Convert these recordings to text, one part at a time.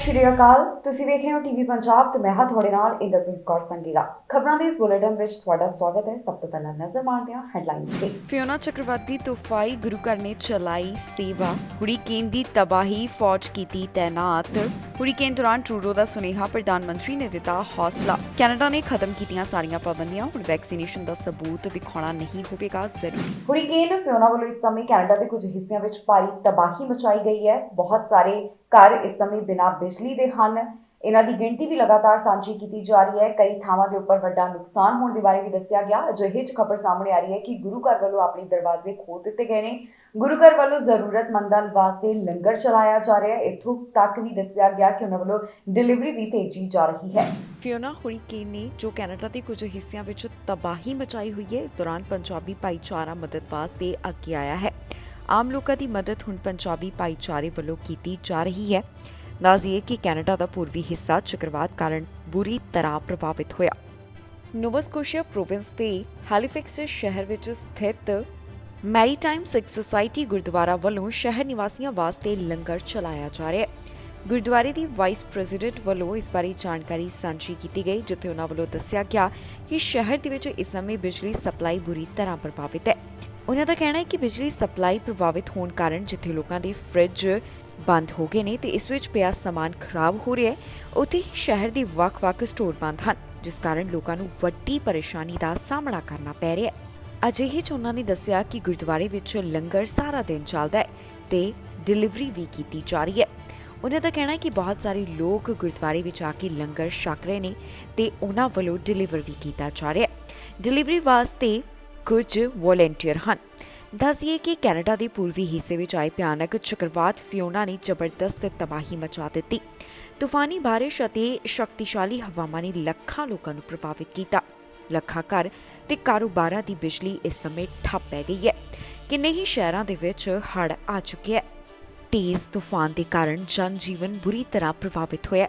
ਸ਼੍ਰੀ ਅਕਾਲ। ਤੁਸੀਂ ਵੇਖ ਰਹੇ ਹੋ ਟੀਵੀ ਪੰਜਾਬ ਤੇ ਮੈਂ ਹਾਂ ਤੁਹਾਡੇ ਨਾਲ ਇੰਦਰਪ੍ਰੀਤ ਕੌਰ ਸੰਗੀਰਾ। ਖਬਰਾਂ ਦੇ ਇਸ ਬੁਲੇਟਿਨ ਵਿੱਚ ਤੁਹਾਡਾ ਸਵਾਗਤ ਹੈ। ਸਭ ਤੋਂ ਪਹਿਲਾਂ ਨਜ਼ਰ ਮਾਰਦੇ ਹਾਂ ਹੈਡਲਾਈਨਸ ਤੇ। ਫਿਓਨਾ ਚੱਕਰਵਾਤੀ ਤੂਫਾਈ ਗੁਰੂ ਘਰ ਨੇ ਚਲਾਈ ਸੇਵਾ, ਹੁਰੀਕੇਨ ਦੀ ਤਬਾਹੀ ਫੌਜ ਕੀਤੀ ਤੈਨਾਤ। ਹੁਰੀਕੇਨ ਦੌਰਾਨ ਟਰੂਡੋ ਦਾ ਸੁਨੇਹਾ ਪ੍ਰਧਾਨ ਮੰਤਰੀ ਨੇ ਦਿੱਤਾ ਹੌਸਲਾ। ਕੈਨੇਡਾ ਨੇ ਖਤਮ ਕੀਤੀਆਂ ਸਾਰੀਆਂ ਪਾਬੰਦੀਆਂ, ਹੁਣ ਵੈਕਸੀਨੇਸ਼ਨ ਦਾ ਸਬੂਤ ਦਿਖਾਉਣਾ ਨਹੀਂ ਹੋਵੇਗਾ ਜ਼ਰੂਰੀ। ਹੁਰੀਕੇਨ ਫਿਓਨਾ ਵੱਲੋਂ ਇਸ ਸਮੇਂ ਕੈਨੇਡਾ ਦੇ ਕੁਝ ਹਿੱਸਿਆਂ ਵਿੱਚ ਭਾਰੀ ਤਬਾਹੀ ਮਚਾਈ ਗਈ ਹੈ। ਬਹੁਤ ਸਾਰੇ ਘਰ ਇਸ ਸਮੇਂ ਬਿਨਾਂ ਬਿਜਲੀ ਦੇ ਹਨ। ਇਹਨਾਂ ਦੀ ਗਿਣਤੀ ਵੀ ਲਗਾਤਾਰ ਸਾਂਝੀ ਕੀਤੀ ਜਾ ਰਹੀ ਹੈ। ਕਈ ਥਾਵਾਂ ਦੇ ਉੱਪਰ ਵੱਡਾ ਨੁਕਸਾਨ ਹੋਣ ਦੇ ਬਾਰੇ ਵੀ ਦੱਸਿਆ ਗਿਆ। ਅਜਿਹੇ 'ਚ ਖਬਰ ਸਾਹਮਣੇ ਆ ਰਹੀ ਹੈ ਕਿ ਗੁਰੂ ਘਰ ਵੱਲੋਂ ਆਪਣੇ ਦਰਵਾਜ਼ੇ ਖੋਲ੍ਹ ਦਿੱਤੇ ਗਏ ਨੇ। ਗੁਰੂ ਘਰ ਵੱਲੋਂ ਜ਼ਰੂਰਤਮੰਦਾਂ ਵਾਸਤੇ ਲੰਗਰ ਚਲਾਇਆ ਜਾ ਰਿਹਾ ਹੈ। ਇੱਥੋਂ ਤੱਕ ਵੀ ਦੱਸਿਆ ਗਿਆ ਕਿ ਉਹਨਾਂ ਵੱਲੋਂ ਡਿਲੀਵਰੀ ਵੀ ਭੇਜੀ ਜਾ ਰਹੀ ਹੈ। ਫਿਓਨਾ ਹੁਰੀਕੇਨ ਨੇ ਜੋ ਕੈਨੇਡਾ ਦੇ ਕੁਝ ਹਿੱਸਿਆਂ ਵਿੱਚ ਤਬਾਹੀ ਮਚਾਈ ਹੋਈ ਹੈ, ਇਸ ਦੌਰਾਨ ਪੰਜਾਬੀ ਭਾਈਚਾਰਾ ਮਦਦ ਵਾਸਤੇ ਅੱਗੇ ਆਇਆ ਹੈ। ਆਮ ਲੋਕਾਂ ਦੀ ਮਦਦ ਹੁਣ ਪੰਜਾਬੀ ਭਾਈਚਾਰੇ ਵੱਲੋਂ ਕੀਤੀ ਜਾ ਰਹੀ ਹੈ। ਦੱਸ ਦਈਏ ਕਿ ਕੈਨੇਡਾ ਦਾ ਪੂਰਬੀ ਹਿੱਸਾ ਚੱਕਰਵਾਤ ਕਾਰਨ ਬੁਰੀ ਤਰ੍ਹਾਂ ਪ੍ਰਭਾਵਿਤ ਹੋਇਆ। ਨੋਵਾ ਸਕੋਸ਼ੀਆ ਪ੍ਰੋਵਿੰਸ ਦੇ ਹੈਲੀਫੈਕਸ ਸ਼ਹਿਰ ਵਿੱਚ ਸਥਿਤ ਮੈਰੀਟਾਈਮ ਸਿੱਖ ਸੁਸਾਇਟੀ ਗੁਰਦੁਆਰਾ ਵੱਲੋਂ ਸ਼ਹਿਰ ਨਿਵਾਸੀਆਂ ਵਾਸਤੇ ਲੰਗਰ ਚਲਾਇਆ ਜਾ ਰਿਹਾ ਹੈ। ਗੁਰਦੁਆਰੇ ਦੀ ਵਾਈਸ ਪ੍ਰੈਜ਼ੀਡੈਂਟ ਵੱਲੋਂ ਇਸ ਬਾਰੇ ਜਾਣਕਾਰੀ ਸਾਂਝੀ ਕੀਤੀ ਗਈ, ਜਿੱਥੇ ਉਹਨਾਂ ਵੱਲੋਂ ਦੱਸਿਆ ਗਿਆ ਕਿ ਸ਼ਹਿਰ ਦੇ ਵਿੱਚ ਇਸ ਸਮੇਂ ਬਿਜਲੀ ਸਪਲਾਈ ਬੁਰੀ ਤਰ੍ਹਾਂ ਪ੍ਰਭਾਵਿਤ ਹੈ। ਉਹਨਾਂ ਦਾ ਕਹਿਣਾ ਹੈ ਕਿ ਬਿਜਲੀ ਸਪਲਾਈ ਪ੍ਰਭਾਵਿਤ ਹੋਣ ਕਾਰਨ ਜਿੱਥੇ ਲੋਕਾਂ ਦੇ ਫ੍ਰਿਜ ਬੰਦ ਹੋ ਗਏ ਨੇ ਤੇ ਇਸ ਵਿੱਚ ਪਿਆ ਸਮਾਨ ਖਰਾਬ ਹੋ ਰਿਹਾ ਹੈ, ਉੱਥੇ ਹੀ ਸ਼ਹਿਰ ਦੇ ਵੱਖ-ਵੱਖ ਸਟੋਰ ਬੰਦ ਹਨ, ਜਿਸ ਕਾਰਨ ਲੋਕਾਂ ਨੂੰ ਵੱਡੀ ਪਰੇਸ਼ਾਨੀ ਦਾ ਸਾਹਮਣਾ ਕਰਨਾ ਪੈ ਰਿਹਾ ਹੈ। ਅਜਿਹੇ 'ਚ ਉਹਨਾਂ ਨੇ ਦੱਸਿਆ ਕਿ ਗੁਰਦੁਆਰੇ ਵਿੱਚ ਲੰਗਰ ਸਾਰਾ ਦਿਨ ਚੱਲਦਾ ਹੈ ਤੇ ਡਿਲੀਵਰੀ ਵੀ ਕੀਤੀ ਜਾ ਰਹੀ ਹੈ। ਉਹਨਾਂ ਦਾ ਕਹਿਣਾ ਹੈ ਕਿ ਬਹੁਤ ਸਾਰੇ ਲੋਕ ਗੁਰਦੁਆਰੇ ਵਿੱਚ ਆ ਕੇ ਲੰਗਰ ਛਕ ਰਹੇ ਨੇ ਤੇ ਉਹਨਾਂ ਵੱਲੋਂ ਡਿਲੀਵਰ ਵੀ ਕੀਤਾ ਜਾ ਰਿਹਾ ਹੈ। ਡਿਲੀਵਰੀ ਵਾਸਤੇ ਕੁਝ ਵੋਲੰਟੀਅਰ ਹਨ। ਦੱਸੀਏ ਕਿ ਕੈਨੇਡਾ ਦੇ ਪੂਰਬੀ ਹਿੱਸੇ ਵਿੱਚ ਆਏ ਭਿਆਨਕ ਚੱਕਰਵਾਤ ਫਿਓਨਾ ਨੇ ਜ਼ਬਰਦਸਤ ਤਬਾਹੀ ਮਚਾ ਦਿੱਤੀ। ਤੂਫਾਨੀ ਬਾਰਿਸ਼ ਅਤੇ ਸ਼ਕਤੀਸ਼ਾਲੀ ਹਵਾਵਾਂ ਨੇ ਲੱਖਾਂ ਲੋਕਾਂ ਨੂੰ ਪ੍ਰਭਾਵਿਤ ਕੀਤਾ। ਲੱਖਾਂ ਘਰ ਤੇ ਕਾਰੋਬਾਰਾਂ ਦੀ ਬਿਜਲੀ ਇਸ ਸਮੇਂ ਠੱਪ ਪੈ ਗਈ ਹੈ। ਕਿੰਨੇ ਹੀ ਸ਼ਹਿਰਾਂ ਦੇ ਵਿੱਚ ਹੜ੍ਹ ਆ ਚੁੱਕੇ ਹੈ। ਤੇਜ਼ ਤੂਫਾਨ ਦੇ ਕਾਰਨ ਜਨ ਜੀਵਨ ਬੁਰੀ ਤਰ੍ਹਾਂ ਪ੍ਰਭਾਵਿਤ ਹੋਇਆ।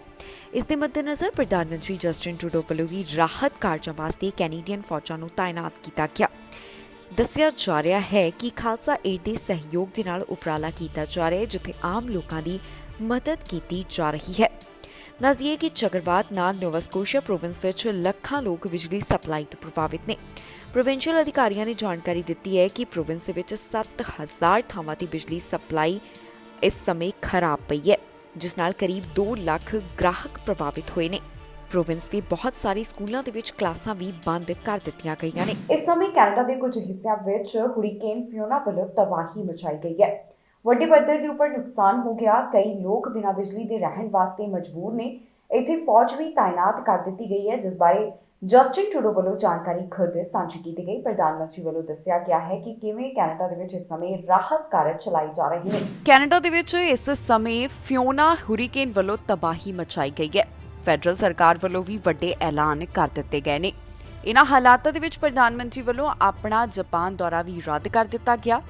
ਇਸ ਦੇ ਮੱਦੇਨਜ਼ਰ ਪ੍ਰਧਾਨ ਮੰਤਰੀ ਜਸਟਿਨ ਟਰੂਡੋ ਵੱਲੋਂ ਵੀ ਰਾਹਤ ਕਾਰਜਾਂ ਵਾਸਤੇ ਕੈਨੇਡੀਅਨ ਫੌਜਾਂ ਨੂੰ ਤਾਇਨਾਤ ਕੀਤਾ ਗਿਆ। ਦੱਸਿਆ ਜਾ ਰਿਹਾ ਹੈ ਕਿ ਖਾਲਸਾ ਏਡ ਦੇ ਸਹਿਯੋਗ ਦੇ ਨਾਲ ਉਪਰਾਲਾ ਕੀਤਾ ਜਾ ਰਿਹਾ ਹੈ, ਜਿੱਥੇ ਆਮ ਲੋਕਾਂ ਦੀ ਮਦਦ ਕੀਤੀ ਜਾ ਰਹੀ ਹੈ। ਦੱਸੀਏ ਕਿ ਚੱਕਰਵਾਤ ਨਾਲ ਨੋਵਾ ਸਕੋਸ਼ੀਆ ਪ੍ਰੋਵਿੰਸ ਵਿੱਚ ਲੱਖਾਂ ਲੋਕ ਬਿਜਲੀ ਸਪਲਾਈ ਤੋਂ ਪ੍ਰਭਾਵਿਤ ਨੇ। ਪ੍ਰੋਵਿੰਸ਼ੀਅਲ ਅਧਿਕਾਰੀਆਂ ਨੇ ਜਾਣਕਾਰੀ ਦਿੱਤੀ ਹੈ ਕਿ ਪ੍ਰੋਵਿੰਸ ਦੇ ਵਿੱਚ 7000 ਥਾਵਾਂ ਦੀ ਬਿਜਲੀ ਸਪਲਾਈ ਇਸ ਸਮੇਂ ਖਰਾਬ ਪਈ ਹੈ, ਜਿਸ ਨਾਲ ਕਰੀਬ 2 ਲੱਖ ਗ੍ਰਾਹਕ ਪ੍ਰਭਾਵਿਤ ਹੋਏ ਨੇ। ਪ੍ਰੋਵਿੰਸ ਦੇ ਬਹੁਤ ਸਾਰੇ ਸਕੂਲਾਂ ਦੇ ਵਿੱਚ ਕਲਾਸਾਂ ਵੀ ਬੰਦ ਕਰ ਦਿੱਤੀਆਂ ਗਈਆਂ ਨੇ। ਇਸ ਸਮੇਂ ਕੈਨੇਡਾ ਦੇ ਕੁਝ ਹਿੱਸਿਆਂ ਵਿੱਚ ਹੁਰੀਕੇਨ ਫਿਓਨਾ ਵੱਲੋਂ ਤਬਾਹੀ ਮਚਾਈ ਗਈ ਹੈ। ਵੱਡੇ ਪੱਧਰ ਦੇ ਉੱਪਰ ਨੁਕਸਾਨ ਹੋ ਗਿਆ। ਕਈ ਲੋਕ ਬਿਨਾਂ ਬਿਜਲੀ ਦੇ ਰਹਿਣ ਵਾਸਤੇ ਮਜਬੂਰ ਨੇ। ਇੱਥੇ ਫੌਜ ਵੀ ਤਾਇਨਾਤ ਕਰ ਦਿੱਤੀ ਗਈ ਹੈ, ਜਿਸ ਬਾਰੇ ਜਸਟਿਨ ਟਰੂਡੋ ਵੱਲੋਂ ਜਾਣਕਾਰੀ ਖੁਦ ਸਾਂਝੀ ਕੀਤੀ ਗਈ। ਪ੍ਰਧਾਨ ਮੰਤਰੀ ਵੱਲੋਂ ਦੱਸਿਆ ਗਿਆ ਹੈ ਕਿ ਕਿਵੇਂ ਕੈਨੇਡਾ ਦੇ ਵਿੱਚ ਇਸ ਸਮੇਂ ਰਾਹਤ ਕਾਰਜ ਚਲਾਏ ਜਾ ਰਹੇ ਨੇ। ਕੈਨੇਡਾ ਦੇ ਵਿੱਚ ਇਸ ਸਮੇਂ ਫਿਓਨਾ ਹੁਰੀਕੇਨ ਵੱਲੋਂ ਤਬਾਹੀ ਮਚਾਈ ਗਈ ਹੈ। ਫੈਡਰਲ ਸਰਕਾਰ ਵੱਲੋਂ ਵੀ ਵੱਡੇ ਐਲਾਨ ਕਰ ਦਿੱਤੇ ਗਏ ਨੇ। ਇਹਨਾਂ ਹਾਲਾਤਾਂ ਦੇ ਵਿੱਚ ਪ੍ਰਧਾਨ ਮੰਤਰੀ ਵੱਲੋਂ ਆਪਣਾ ਜਾਪਾਨ ਦੌਰਾ ਵੀ ਰੱਦ ਕਰ ਦਿੱਤਾ ਗਿਆ।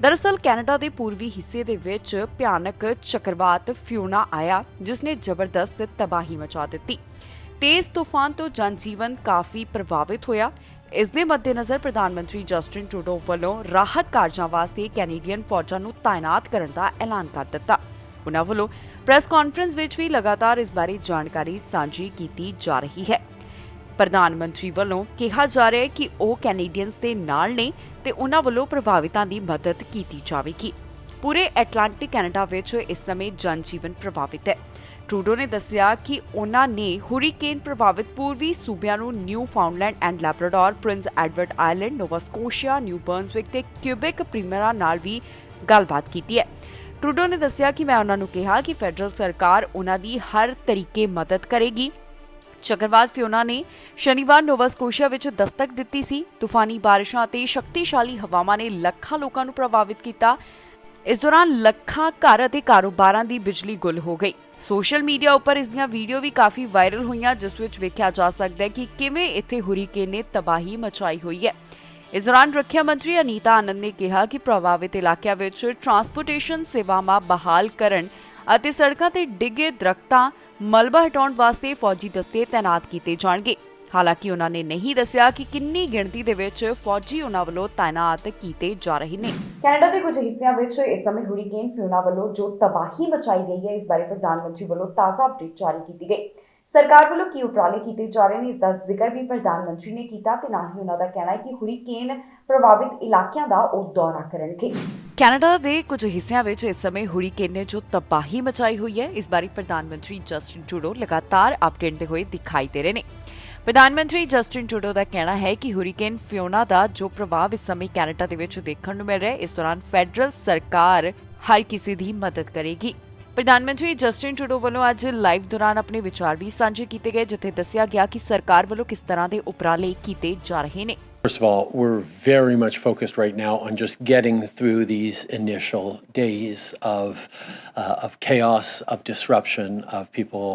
ਦਰਅਸਲ ਕੈਨੇਡਾ ਦੇ ਪੂਰਬੀ ਹਿੱਸੇ ਦੇ ਵਿੱਚ ਭਿਆਨਕ ਚੱਕਰਵਾਤ ਫਿਓਨਾ ਆਇਆ, ਜਿਸ ਨੇ ਜ਼ਬਰਦਸਤ ਤਬਾਹੀ ਮਚਾ ਦਿੱਤੀ। ਤੇਜ਼ ਤੂਫਾਨ ਤੋਂ ਜਨਜੀਵਨ ਕਾਫੀ ਪ੍ਰਭਾਵਿਤ ਹੋਇਆ। ਇਸ ਦੇ ਮੱਦੇਨਜ਼ਰ ਪ੍ਰਧਾਨ ਮੰਤਰੀ ਜਸਟਿਨ ਟਰੂਡੋ ਵੱਲੋਂ ਰਾਹਤ ਕਾਰਜਾਂ ਵਾਸਤੇ ਕੈਨੇਡੀਅਨ ਫੌਜਾਂ ਨੂੰ ਤਾਇਨਾਤ ਕਰਨ ਦਾ ਐਲਾਨ ਕਰ ਦਿੱਤਾ। ਉਹਨਾਂ ਵੱਲੋਂ ਪ੍ਰੈਸ ਕਾਨਫਰੰਸ ਵਿੱਚ ਵੀ ਲਗਾਤਾਰ ਇਸ ਬਾਰੇ ਜਾਣਕਾਰੀ ਸਾਂਝੀ ਕੀਤੀ ਜਾ ਰਹੀ ਹੈ। ਪ੍ਰਧਾਨ ਮੰਤਰੀ ਵੱਲੋਂ ਕਿਹਾ ਜਾ ਰਿਹਾ ਹੈ ਕਿ ਉਹ ਕੈਨੇਡੀਅਨਸ ਦੇ ਨਾਲ ਨੇ ਤੇ ਉਹਨਾਂ ਵੱਲੋਂ ਪ੍ਰਭਾਵਿਤਾਂ ਦੀ ਮਦਦ ਕੀਤੀ ਜਾਵੇਗੀ। ਪੂਰੇ ਐਟਲਾਂਟਿਕ ਕੈਨੇਡਾ ਵਿੱਚ ਇਸ ਸਮੇਂ ਜਨਜੀਵਨ ਪ੍ਰਭਾਵਿਤ ਹੈ। ਟਰੂਡੋ ਨੇ ਦੱਸਿਆ ਕਿ ਉਹਨਾਂ ਨੇ ਹੁਰੀਕੇਨ ਪ੍ਰਭਾਵਿਤ ਪੂਰਬੀ ਸੂਬਿਆਂ ਨੂੰ Newfoundland and Labrador, Prince Edward Island, Nova Scotia, New Brunswick ਤੇ ਕਿਊਬੈਕ ਪ੍ਰੀਮੀਅਰਾਂ ਨਾਲ ਵੀ ਗੱਲਬਾਤ ਕੀਤੀ ਹੈ। ਟਰੂਡੋ ਨੇ ਦੱਸਿਆ ਕਿ ਮੈਂ ਉਹਨਾਂ ਨੂੰ ਕਿਹਾ ਕਿ ਫੈਡਰਲ ਸਰਕਾਰ ਉਹਨਾਂ ਦੀ ਹਰ ਤਰੀਕੇ ਮਦਦ ਕਰੇਗੀ। ਚੱਕਰਵਾਤ ਫਿਓਨਾ ਨੇ ਸ਼ਨੀਵਾਰ ਨੋਵਾ ਸਕੋਸ਼ੀਆ ਵਿੱਚ ਦਸਤਕ ਦਿੱਤੀ ਸੀ। ਤੂਫਾਨੀ ਬਾਰਿਸ਼ਾਂ ਅਤੇ ਸ਼ਕਤੀਸ਼ਾਲੀ ਹਵਾਵਾਂ ਨੇ ਲੱਖਾਂ ਲੋਕਾਂ ਨੂੰ ਪ੍ਰਭਾਵਿਤ ਕੀਤਾ। ਇਸ ਦੌਰਾਨ ਲੱਖਾਂ ਘਰ ਅਤੇ ਕਾਰੋਬਾਰਾਂ ਦੀ ਬਿਜਲੀ ਗੁੱਲ ਹੋ ਗਈ। ਸੋਸ਼ਲ ਮੀਡੀਆ ਉੱਪਰ ਇਸ ਦੀਆਂ ਵੀਡੀਓ ਵੀ ਕਾਫੀ ਵਾਇਰਲ ਹੋਈਆਂ, ਜਿਸ ਵਿੱਚ ਵੇਖਿਆ ਜਾ ਸਕਦਾ ਹੈ ਕਿ ਕਿਵੇਂ ਇੱਥੇ ਹੁਰੀਕੇਨ ਨੇ ਤਬਾਹੀ ਮਚਾਈ ਹੋਈ ਹੈ। ਇਸ ਦੌਰਾਨ ਰੱਖਿਆ ਮੰਤਰੀ ਅਨੀਤਾ ਆਨੰਦ ਨੇ ਕਿਹਾ ਕਿ ਪ੍ਰਭਾਵਿਤ ਇਲਾਕਿਆਂ ਵਿੱਚ ਟਰਾਂਸਪੋਰਟੇਸ਼ਨ ਸੇਵਾਵਾਂ ਬਹਾਲ ਕਰਨ ਅਤੇ ਸੜਕਾਂ ਤੇ ਡਿੱਗੇ ਦਰੱਖਤਾਂ ਮਲਬਾ ਹਟਾਉਣ ਵਾਸਤੇ ਫੌਜੀ ਦਸਤੇ ਤਾਇਨਾਤ ਕੀਤੇ ਜਾਣਗੇ। ਹਾਲਾਂਕਿ ਉਹਨਾਂ ਨੇ ਨਹੀਂ ਦੱਸਿਆ ਕਿ ਕਿੰਨੀ ਗਿਣਤੀ ਦੇ ਵਿੱਚ ਫੌਜੀ ਉਹਨਾਂ ਵੱਲੋਂ ਤਾਇਨਾਤ ਕੀਤੇ ਜਾ ਰਹੇ ਨੇ। ਕੈਨੇਡਾ ਦੇ ਕੁਝ ਹਿੱਸਿਆਂ ਵਿੱਚ ਇਸ ਸਮੇਂ ਹੁਰੀਕੇਨ ਫਿਓਨਾ ਵੱਲੋਂ ਜੋ ਤਬਾਹੀ ਮਚਾਈ ਗਈ ਹੈ, ਇਸ ਬਾਰੇ ਪ੍ਰਧਾਨ ਮੰਤਰੀ ਵੱਲੋਂ ਤਾਜ਼ਾ ਅਪਡੇਟ ਜਾਰੀ ਕੀਤੀ ਗਈ। ਸਰਕਾਰ ਵੱਲੋਂ ਕੀ ਉਪਰਾਲੇ ਕੀਤੇ ਜਾ ਰਹੇ ਨੇ, ਇਸ ਦਾ ਜ਼ਿਕਰ ਵੀ ਪ੍ਰਧਾਨ ਮੰਤਰੀ ਨੇ ਕੀਤਾ ਤੇ ਨਾਲ ਹੀ ਉਹਨਾਂ ਦਾ ਕਹਿਣਾ ਹੈ ਕਿ ਹੁਰੀਕੇਨ ਪ੍ਰਭਾਵਿਤ ਇਲਾਕਿਆਂ ਦਾ ਉਹ ਦੌਰਾ ਕਰਨਗੇ। ਕੈਨੇਡਾ ਦੇ ਕੁਝ ਹਿੱਸਿਆਂ ਵਿੱਚ ਇਸ ਸਮੇਂ ਹੁਰੀਕੇਨ ਨੇ ਜੋ ਤਬਾਹੀ ਮਚਾਈ ਹੋਈ ਹੈ, ਇਸ ਬਾਰੇ ਪ੍ਰਧਾਨ ਮੰਤਰੀ ਜਸਟਿਨ ਟਰੂਡੋ ਲਗਾਤਾਰ ਅਪਡੇਟ ਦੇ ਹੋਏ ਦਿਖਾਈ ਦੇ ਰਹੇ ਨੇ। ਪ੍ਰਧਾਨ ਮੰਤਰੀ ਜਸਟਿਨ ਟਰੂਡੋ ਦਾ ਕਹਿਣਾ ਹੈ ਕਿ ਹੁਰੀਕੇਨ ਫਿਓਨਾ ਦਾ ਜੋ ਪ੍ਰਭਾਵ ਇਸ ਸਮੇਂ ਕੈਨੇਡਾ ਦੇ ਵਿੱਚ ਦੇਖਣ ਨੂੰ ਮਿਲ ਰਿਹਾ ਹੈ, ਇਸ ਦੌਰਾਨ ਫੈਡਰਲ ਸਰਕਾਰ ਹਰ ਕਿਸੇ ਦੀ ਮਦਦ ਕਰੇਗੀ। ਪ੍ਰਧਾਨ ਮੰਤਰੀ ਜਸਟਿਨ ਟਰੂਡੋ ਵੱਲੋਂ ਅੱਜ ਲਾਈਵ ਦੌਰਾਨ ਆਪਣੇ ਵਿਚਾਰ ਵੀ ਸਾਂਝੇ ਕੀਤੇ ਗਏ, ਜਿੱਥੇ ਦੱਸਿਆ ਗਿਆ ਕਿ ਸਰਕਾਰ ਵੱਲੋਂ ਕਿਸ ਤਰ੍ਹਾਂ ਦੇ ਉਪਰਾਲੇ ਕੀਤੇ ਜਾ ਰਹੇ ਨੇ। First of all, we're very much focused right now on just getting through these initial days of chaos, of disruption, of people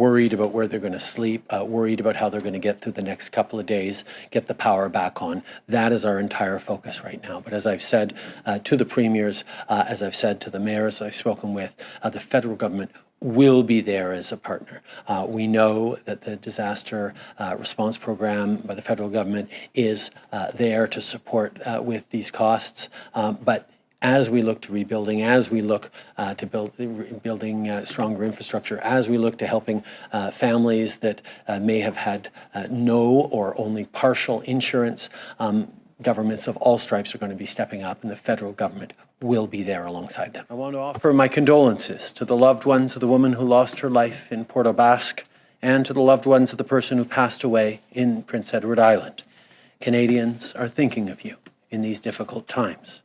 worried about where they're going to sleep, worried about how they're going to get through the next couple of days, get the power back on. That is our entire focus right now. But as I've said to the premiers, as I've said to the mayors I've spoken with, the federal government will be there as a partner. We know that the disaster response program by the federal government is there to support with these costs, but as we look to rebuilding, as we look to building stronger infrastructure, as we look to helping families that may have had no or only partial insurance, governments of all stripes are going to be stepping up, and the federal government will be there alongside them. I want to offer my condolences to the loved ones of the woman who lost her life in Port au Basque and to the loved ones of the person who passed away in Prince Edward Island. Canadians are thinking of you in these difficult times.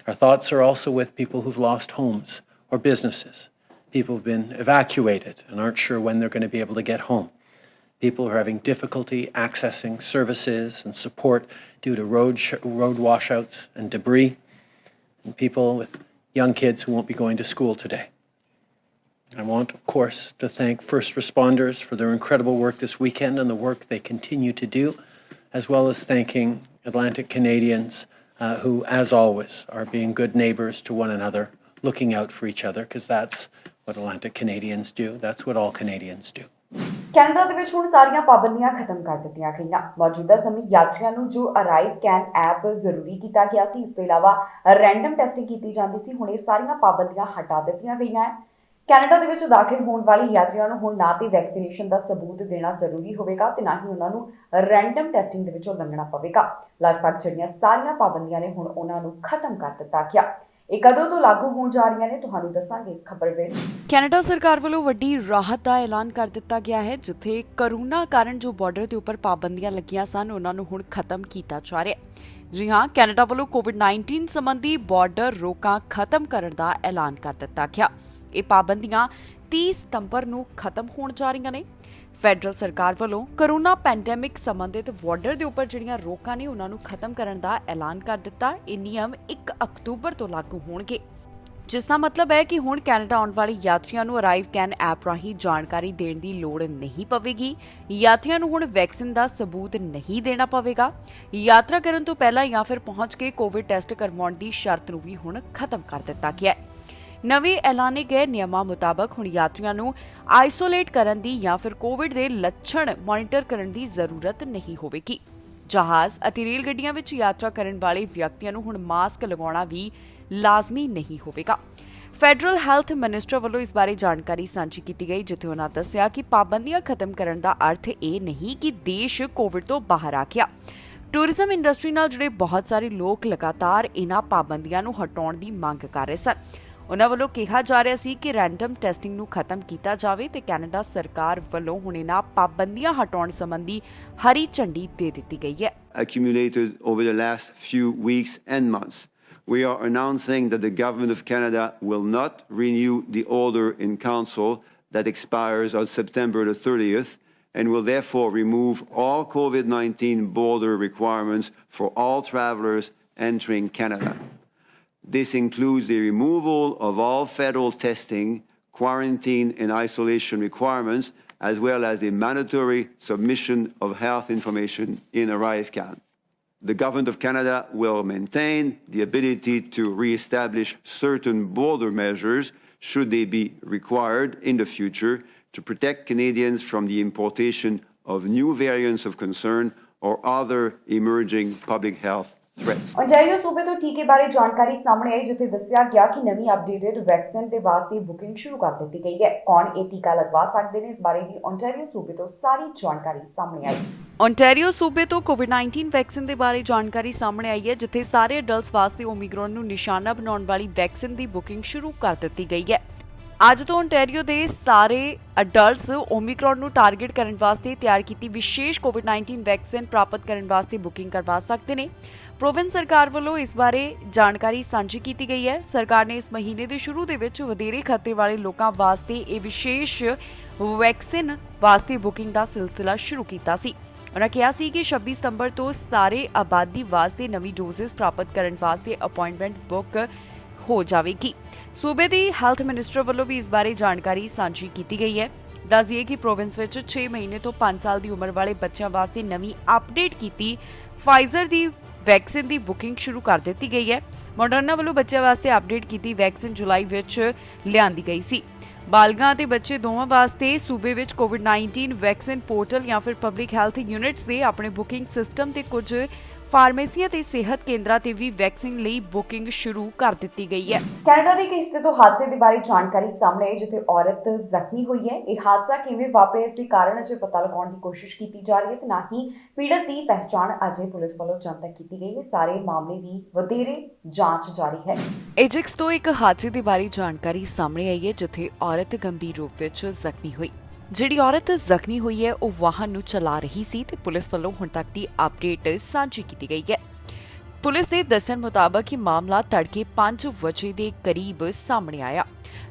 Our thoughts are also with people who've lost homes or businesses, people who've been evacuated and aren't sure when they're going to be able to get home, people who are having difficulty accessing services and support due to road washouts and debris, and people with young kids who won't be going to school today. I want, of course, to thank first responders for their incredible work this weekend and the work they continue to do, as well as thanking Atlantic Canadians who, as always, are being good neighbours to one another, looking out for each other, because that's what Atlantic Canadians do. That's what all Canadians do. Canada ਦੇ ਵਿੱਚ ਹੁਣ ਸਾਰੀਆਂ ਪਾਬੰਦੀਆਂ ਖਤਮ ਕਰ ਦਿੱਤੀਆਂ ਗਈਆਂ। ਮੌਜੂਦਾ ਸਮੇਂ ਯਾਤਰੀਆਂ ਨੂੰ ਜੋ ਅਰਾਈਵ ਕੈਨ ਐਪ ਜ਼ਰੂਰੀ ਕੀਤਾ ਗਿਆ ਸੀ, ਇਸ ਤੋਂ ਇਲਾਵਾ ਰੈਂਡਮ ਟੈਸਟਿੰਗ ਕੀਤੀ ਜਾਂਦੀ ਸੀ, ਹੁਣ ਇਹ ਸਾਰੀਆਂ ਪਾਬੰਦੀਆਂ ਹਟਾ ਦਿੱਤੀਆਂ ਗਈਆਂ ਹੈ। ਕੈਨੇਡਾ ਦੇ ਵਿੱਚ ਦਾਖਲ ਹੋਣ ਵਾਲੇ ਯਾਤਰੀਆਂ ਨੂੰ ਹੁਣ ਨਾ ਤੇ ਵੈਕਸੀਨੇਸ਼ਨ ਦਾ ਸਬੂਤ ਦੇਣਾ ਜ਼ਰੂਰੀ ਹੋਵੇਗਾ ਤੇ ਨਾ ਹੀ ਉਹਨਾਂ ਨੂੰ ਰੈਂਡਮ ਟੈਸਟਿੰਗ ਦੇ ਵਿੱਚੋਂ ਲੰਘਣਾ ਪਵੇਗਾ। ਲਗਭਗ ਜਿਹੜੀਆਂ ਸਾਰੀਆਂ ਪਾਬੰਦੀਆਂ ਨੇ ਹੁਣ ਉਹਨਾਂ ਨੂੰ ਖਤਮ ਕਰ ਦਿੱਤਾ ਗਿਆ। ਇਹ ਕਦੋਂ ਤੋਂ ਲਾਗੂ ਹੋਣ ਜਾ ਰਹੀਆਂ ਨੇ, ਤੁਹਾਨੂੰ ਦੱਸਾਂਗੇ ਇਸ ਖਬਰ ਵਿੱਚ। ਕੈਨੇਡਾ ਸਰਕਾਰ ਵੱਲੋਂ ਵੱਡੀ ਰਾਹਤ ਦਾ ਐਲਾਨ ਕਰ ਦਿੱਤਾ ਗਿਆ ਹੈ, ਜਿੱਥੇ ਕਰੋਨਾ ਕਾਰਨ ਜੋ ਬਾਰਡਰ ਦੇ ਉੱਪਰ ਪਾਬੰਦੀਆਂ ਲੱਗੀਆਂ ਸਨ, ਉਹਨਾਂ ਨੂੰ ਹੁਣ ਖਤਮ ਕੀਤਾ ਜਾ ਰਿਹਾ ਹੈ। ਜੀ ਹਾਂ, ਕੈਨੇਡਾ ਵੱਲੋਂ ਕੋਵਿਡ-19 ਸੰਬੰਧੀ ਬਾਰਡਰ ਰੋਕਾਂ ਖਤਮ ਕਰਨ ਦਾ ਐਲਾਨ ਕਰ ਦਿੱਤਾ ਗਿਆ। ਇਹ ਪਾਬੰਦੀਆਂ 30 ਸਤੰਬਰ ਨੂੰ ਖਤਮ ਹੋਣ ਜਾ ਰਹੀਆਂ ਨੇ। ਫੈਡਰਲ ਸਰਕਾਰ ਵੱਲੋਂ ਕਰੋਨਾ ਪੈਂਡੈਮਿਕ ਸੰਬੰਧਿਤ ਬਾਰਡਰ ਦੇ ਉੱਪਰ ਜਿਹੜੀਆਂ ਰੋਕਾਂ ਨੇ, ਉਹਨਾਂ ਨੂੰ ਖਤਮ ਕਰਨ ਦਾ ਐਲਾਨ ਕਰ ਦਿੱਤਾ। ਇਹ ਨਿਯਮ 1 ਅਕਤੂਬਰ ਤੋਂ ਲਾਗੂ ਹੋਣਗੇ, ਜਿਸ ਦਾ ਮਤਲਬ ਹੈ ਕਿ ਹੁਣ ਕੈਨੇਡਾ ਆਉਣ ਵਾਲੇ ਯਾਤਰੀਆਂ ਨੂੰ ਅਰਾਈਵ ਕੈਨ ਐਪ ਰਾਹੀਂ ਜਾਣਕਾਰੀ ਦੇਣ ਦੀ ਲੋੜ ਨਹੀਂ ਪਵੇਗੀ। ਯਾਤਰੀਆਂ ਨੂੰ ਹੁਣ ਵੈਕਸੀਨ ਦਾ ਸਬੂਤ ਨਹੀਂ ਦੇਣਾ ਪਵੇਗਾ। ਯਾਤਰਾ ਕਰਨ ਤੋਂ ਪਹਿਲਾਂ ਜਾਂ ਫਿਰ ਪਹੁੰਚ ਕੇ ਕੋਵਿਡ ਟੈਸਟ ਕਰਵਾਉਣ ਦੀ ਸ਼ਰਤ ਨੂੰ ਵੀ ਹੁਣ ਖਤਮ ਕਰ ਦਿੱਤਾ ਗਿਆ ਹੈ। ਨਵੇਂ ਐਲਾਨੇ ਗਏ ਨਿਯਮਾਂ ਮੁਤਾਬਕ ਹੁਣ ਯਾਤਰੀਆਂ ਨੂੰ ਆਈਸੋਲੇਟ ਕਰਨ ਦੀ ਜਾਂ ਫਿਰ ਕੋਵਿਡ ਦੇ ਲੱਛਣ ਮੋਨੀਟਰ ਕਰਨ ਦੀ ਜ਼ਰੂਰਤ ਨਹੀਂ ਹੋਵੇਗੀ। ਜਹਾਜ਼ ਅਤੇ ਰੇਲ ਗੱਡੀਆਂ ਵਿੱਚ ਯਾਤਰਾ ਕਰਨ ਵਾਲੇ ਵਿਅਕਤੀਆਂ ਨੂੰ ਹੁਣ ਮਾਸਕ ਲਗਾਉਣਾ ਵੀ ਲਾਜ਼ਮੀ ਨਹੀਂ ਹੋਵੇਗਾ। ਫੈਡਰਲ ਹੈਲਥ ਮਿਨਿਸਟਰ ਵੱਲੋਂ ਇਸ ਬਾਰੇ ਜਾਣਕਾਰੀ ਸਾਂਝੀ ਕੀਤੀ ਗਈ, ਜਿੱਥੇ ਉਹਨਾਂ ਦੱਸਿਆ ਕਿ ਪਾਬੰਦੀਆਂ ਖਤਮ ਕਰਨ ਦਾ ਅਰਥ ਇਹ ਨਹੀਂ ਕਿ ਦੇਸ਼ ਕੋਵਿਡ ਤੋਂ ਬਾਹਰ ਆ ਗਿਆ। ਟੂਰਿਜ਼ਮ ਇੰਡਸਟਰੀ ਨਾਲ ਜੁੜੇ ਬਹੁਤ ਸਾਰੇ ਲੋਕ ਲਗਾਤਾਰ ਇਹਨਾਂ ਪਾਬੰਦੀਆਂ ਨੂੰ ਹਟਾਉਣ ਦੀ ਮੰਗ ਕਰ ਰਹੇ ਸਨ। ਉਹਨਾਂ ਵੱਲੋਂ ਕਿਹਾ ਜਾ ਰਿਹਾ ਸੀ ਕਿ ਰੈਂਡਮ ਟੈਸਟਿੰਗ ਨੂੰ ਖਤਮ ਕੀਤਾ ਜਾਵੇ ਤੇ ਕੈਨੇਡਾ ਸਰਕਾਰ ਵੱਲੋਂ ਹੁਣ ਇਹਨਾਂ ਪਾਬੰਦੀਆਂ ਹਟਾਉਣ ਸੰਬੰਧੀ ਹਰੀ ਝੰਡੀ ਦੇ ਦਿੱਤੀ ਗਈ ਹੈ। Accumulated over the last few weeks and months, we are announcing that the Government of Canada will not renew the order in Council that expires on September the 30th and will therefore remove all COVID-19 border requirements for all travellers entering Canada. This includes the removal of all federal testing, quarantine and isolation requirements, as well as the mandatory submission of health information in ArriveCan. The Government of Canada will maintain the ability to re-establish certain border measures should they be required in the future to protect Canadians from the importation of new variants of concern or other emerging public health threats. ontario ਸੂਬੇ ਤੋਂ ਟੀਕੇ ਬਾਰੇ ਜਾਣਕਾਰੀ ਸਾਹਮਣੇ ਆਈ ਜਿੱਥੇ ਦੱਸਿਆ ਗਿਆ ਕਿ ਨਵੀਂ ਅਪਡੇਟਡ ਵੈਕਸੀਨ ਦੇ ਵਾਸਤੇ ਬੁਕਿੰਗ ਸ਼ੁਰੂ ਕਰ ਦਿੱਤੀ ਗਈ ਹੈ। ਕੌਣ ਇਹ ਟੀਕਾ ਲਗਵਾ ਸਕਦੇ ਨੇ, ਇਸ ਬਾਰੇ ਵੀ ontario ਸੂਬੇ ਤੋਂ ਸਾਰੀ ਜਾਣਕਾਰੀ ਸਾਹਮਣੇ ਆਈ। ontario ਸੂਬੇ ਤੋਂ ਕੋਵਿਡ-19 ਵੈਕਸੀਨ ਦੇ ਬਾਰੇ ਜਾਣਕਾਰੀ ਸਾਹਮਣੇ ਆਈ ਹੈ ਜਿੱਥੇ ਸਾਰੇ ਅਡਲਟਸ ਵਾਸਤੇ ਓਮਿਕਰੋਨ ਨੂੰ ਨਿਸ਼ਾਨਾ ਬਣਾਉਣ ਵਾਲੀ ਵੈਕਸੀਨ ਦੀ ਬੁਕਿੰਗ ਸ਼ੁਰੂ ਕਰ ਦਿੱਤੀ ਗਈ ਹੈ। ਅੱਜ ਤੋਂ ontario ਦੇ ਸਾਰੇ ਅਡਲਟਸ ਓਮਿਕਰੋਨ ਨੂੰ ਟਾਰਗੇਟ ਕਰਨ ਵਾਸਤੇ ਤਿਆਰ ਕੀਤੀ ਵਿਸ਼ੇਸ਼ ਕੋਵਿਡ-19 ਵੈਕਸੀਨ ਪ੍ਰਾਪਤ ਕਰਨ ਵਾਸਤੇ ਬੁਕਿੰਗ ਕਰਵਾ ਸਕਦੇ ਨੇ। ਪ੍ਰੋਵਿੰਸ ਸਰਕਾਰ ਵੱਲੋਂ ਇਸ ਬਾਰੇ ਜਾਣਕਾਰੀ ਸਾਂਝੀ ਕੀਤੀ ਗਈ ਹੈ। ਸਰਕਾਰ ਨੇ ਇਸ ਮਹੀਨੇ ਦੇ ਸ਼ੁਰੂ ਦੇ ਵਿੱਚ ਵਧੇਰੇ ਖਤਰੇ ਵਾਲੇ ਲੋਕਾਂ ਵਾਸਤੇ ਇਹ ਵਿਸ਼ੇਸ਼ ਵੈਕਸੀਨ ਵਾਸਤੇ ਬੁਕਿੰਗ ਦਾ ਸਿਲਸਿਲਾ ਸ਼ੁਰੂ ਕੀਤਾ ਸੀ। ਉਨ੍ਹਾਂ ਕਿਹਾ ਸੀ ਕਿ 26 ਸਤੰਬਰ ਤੋਂ ਸਾਰੇ ਆਬਾਦੀ ਵਾਸਤੇ ਨਵੀਂ ਡੋਜ਼ਸ ਪ੍ਰਾਪਤ ਕਰਨ ਵਾਸਤੇ ਅਪਾਇੰਟਮੈਂਟ ਬੁੱਕ ਹੋ ਜਾਵੇਗੀ। ਸੂਬੇ ਦੀ ਹੈਲਥ ਮਿਨਿਸਟਰ ਵੱਲੋਂ ਵੀ ਇਸ ਬਾਰੇ ਜਾਣਕਾਰੀ ਸਾਂਝੀ ਕੀਤੀ ਗਈ ਹੈ। ਦੱਸ ਦਈਏ ਕਿ ਪ੍ਰੋਵਿੰਸ ਵਿੱਚ 6 ਮਹੀਨੇ ਤੋਂ 5 ਸਾਲ ਦੀ ਉਮਰ ਵਾਲੇ ਬੱਚਿਆਂ ਵਾਸਤੇ ਨਵੀਂ ਅਪਡੇਟ ਕੀਤੀ ਫਾਈਜ਼ਰ ਦੀ ਵੈਕਸੀਨ ਦੀ ਬੁਕਿੰਗ ਸ਼ੁਰੂ ਕਰ ਦਿੱਤੀ ਗਈ ਹੈ। ਮੋਡਰਨਾ ਵੱਲੋਂ ਬੱਚਿਆਂ ਵਾਸਤੇ ਅਪਡੇਟ ਕੀਤੀ ਵੈਕਸੀਨ ਜੁਲਾਈ ਵਿੱਚ ਲਿਆਂਦੀ ਗਈ ਸੀ। ਬਾਲਗਾਂ ਅਤੇ ਬੱਚੇ ਦੋਵਾਂ ਵਾਸਤੇ ਸੂਬੇ ਵਿੱਚ ਕੋਵਿਡ-19 ਵੈਕਸੀਨ ਪੋਰਟਲ ਜਾਂ ਫਿਰ ਪਬਲਿਕ ਹੈਲਥ ਯੂਨਿਟਸ ਦੇ ਆਪਣੇ ਬੁਕਿੰਗ ਸਿਸਟਮ ਤੇ ਕੁਝ ਫਾਰਮੇਸੀਆਂ ਤੇ ਸਿਹਤ ਕੇਂਦਰਾਂ ਤੇ ਵੀ ਵੈਕਸੀਨ ਲਈ ਬੁਕਿੰਗ ਸ਼ੁਰੂ ਕਰ ਦਿੱਤੀ ਗਈ ਹੈ। ਕੈਨੇਡਾ ਦੇ ਇੱਕ ਹਿੱਸੇ ਤੋਂ ਹਾਦਸੇ ਦੇ ਬਾਰੇ ਜਾਣਕਾਰੀ ਸਾਹਮਣੇ ਆਈ ਜਿੱਥੇ ਔਰਤ ਜ਼ਖਮੀ ਹੋਈ ਹੈ। ਇਹ ਹਾਦਸਾ ਕਿਵੇਂ ਵਾਪਰਿਆ, ਇਸ ਦੇ ਕਾਰਨ ਅਜੇ ਪਤਾ ਲਗਾਉਣ ਦੀ ਕੋਸ਼ਿਸ਼ ਕੀਤੀ ਜਾ ਰਹੀ ਹੈ ਤੇ ਨਾ ਹੀ ਪੀੜਤ ਦੀ ਪਹਿਚਾਣ ਅਜੇ ਪੁਲਿਸ ਵੱਲੋਂ ਜਨਤਕ ਕੀਤੀ ਗਈ ਹੈ। ਸਾਰੇ ਮਾਮਲੇ ਦੀ ਵਧੇਰੇ ਜਾਂਚ ਜਾਰੀ ਹੈ। ਏਜਿਕਸ ਤੋਂ ਇੱਕ ਹਾਦਸੇ ਦੇ ਬਾਰੇ ਜਾਣਕਾਰੀ ਸਾਹਮਣੇ ਆਈ ਹੈ ਜਿੱਥੇ ਔਰਤ ਗੰਭੀਰ ਰੂਪ ਵਿੱਚ ਜ਼ਖਮੀ ਹੋਈ। ਜਿਹੜੀ ਔਰਤ ਜ਼ਖਮੀ ਹੋਈ ਹੈ ਉਹ ਵਾਹਨ ਨੂੰ ਚਲਾ ਰਹੀ ਸੀ ਤੇ ਪੁਲਿਸ ਵੱਲੋਂ ਹੁਣ ਤੱਕ ਦੀ ਅਪਡੇਟ ਸਾਂਝੀ ਕੀਤੀ ਗਈ ਹੈ। ਪੁਲਿਸ ਦੇ ਦੱਸਣ ਮੁਤਾਬਕ ਇਹ ਮਾਮਲਾ ਤੜਕੇ 5 ਵਜੇ ਦੇ ਕਰੀਬ ਸਾਹਮਣੇ ਆਇਆ।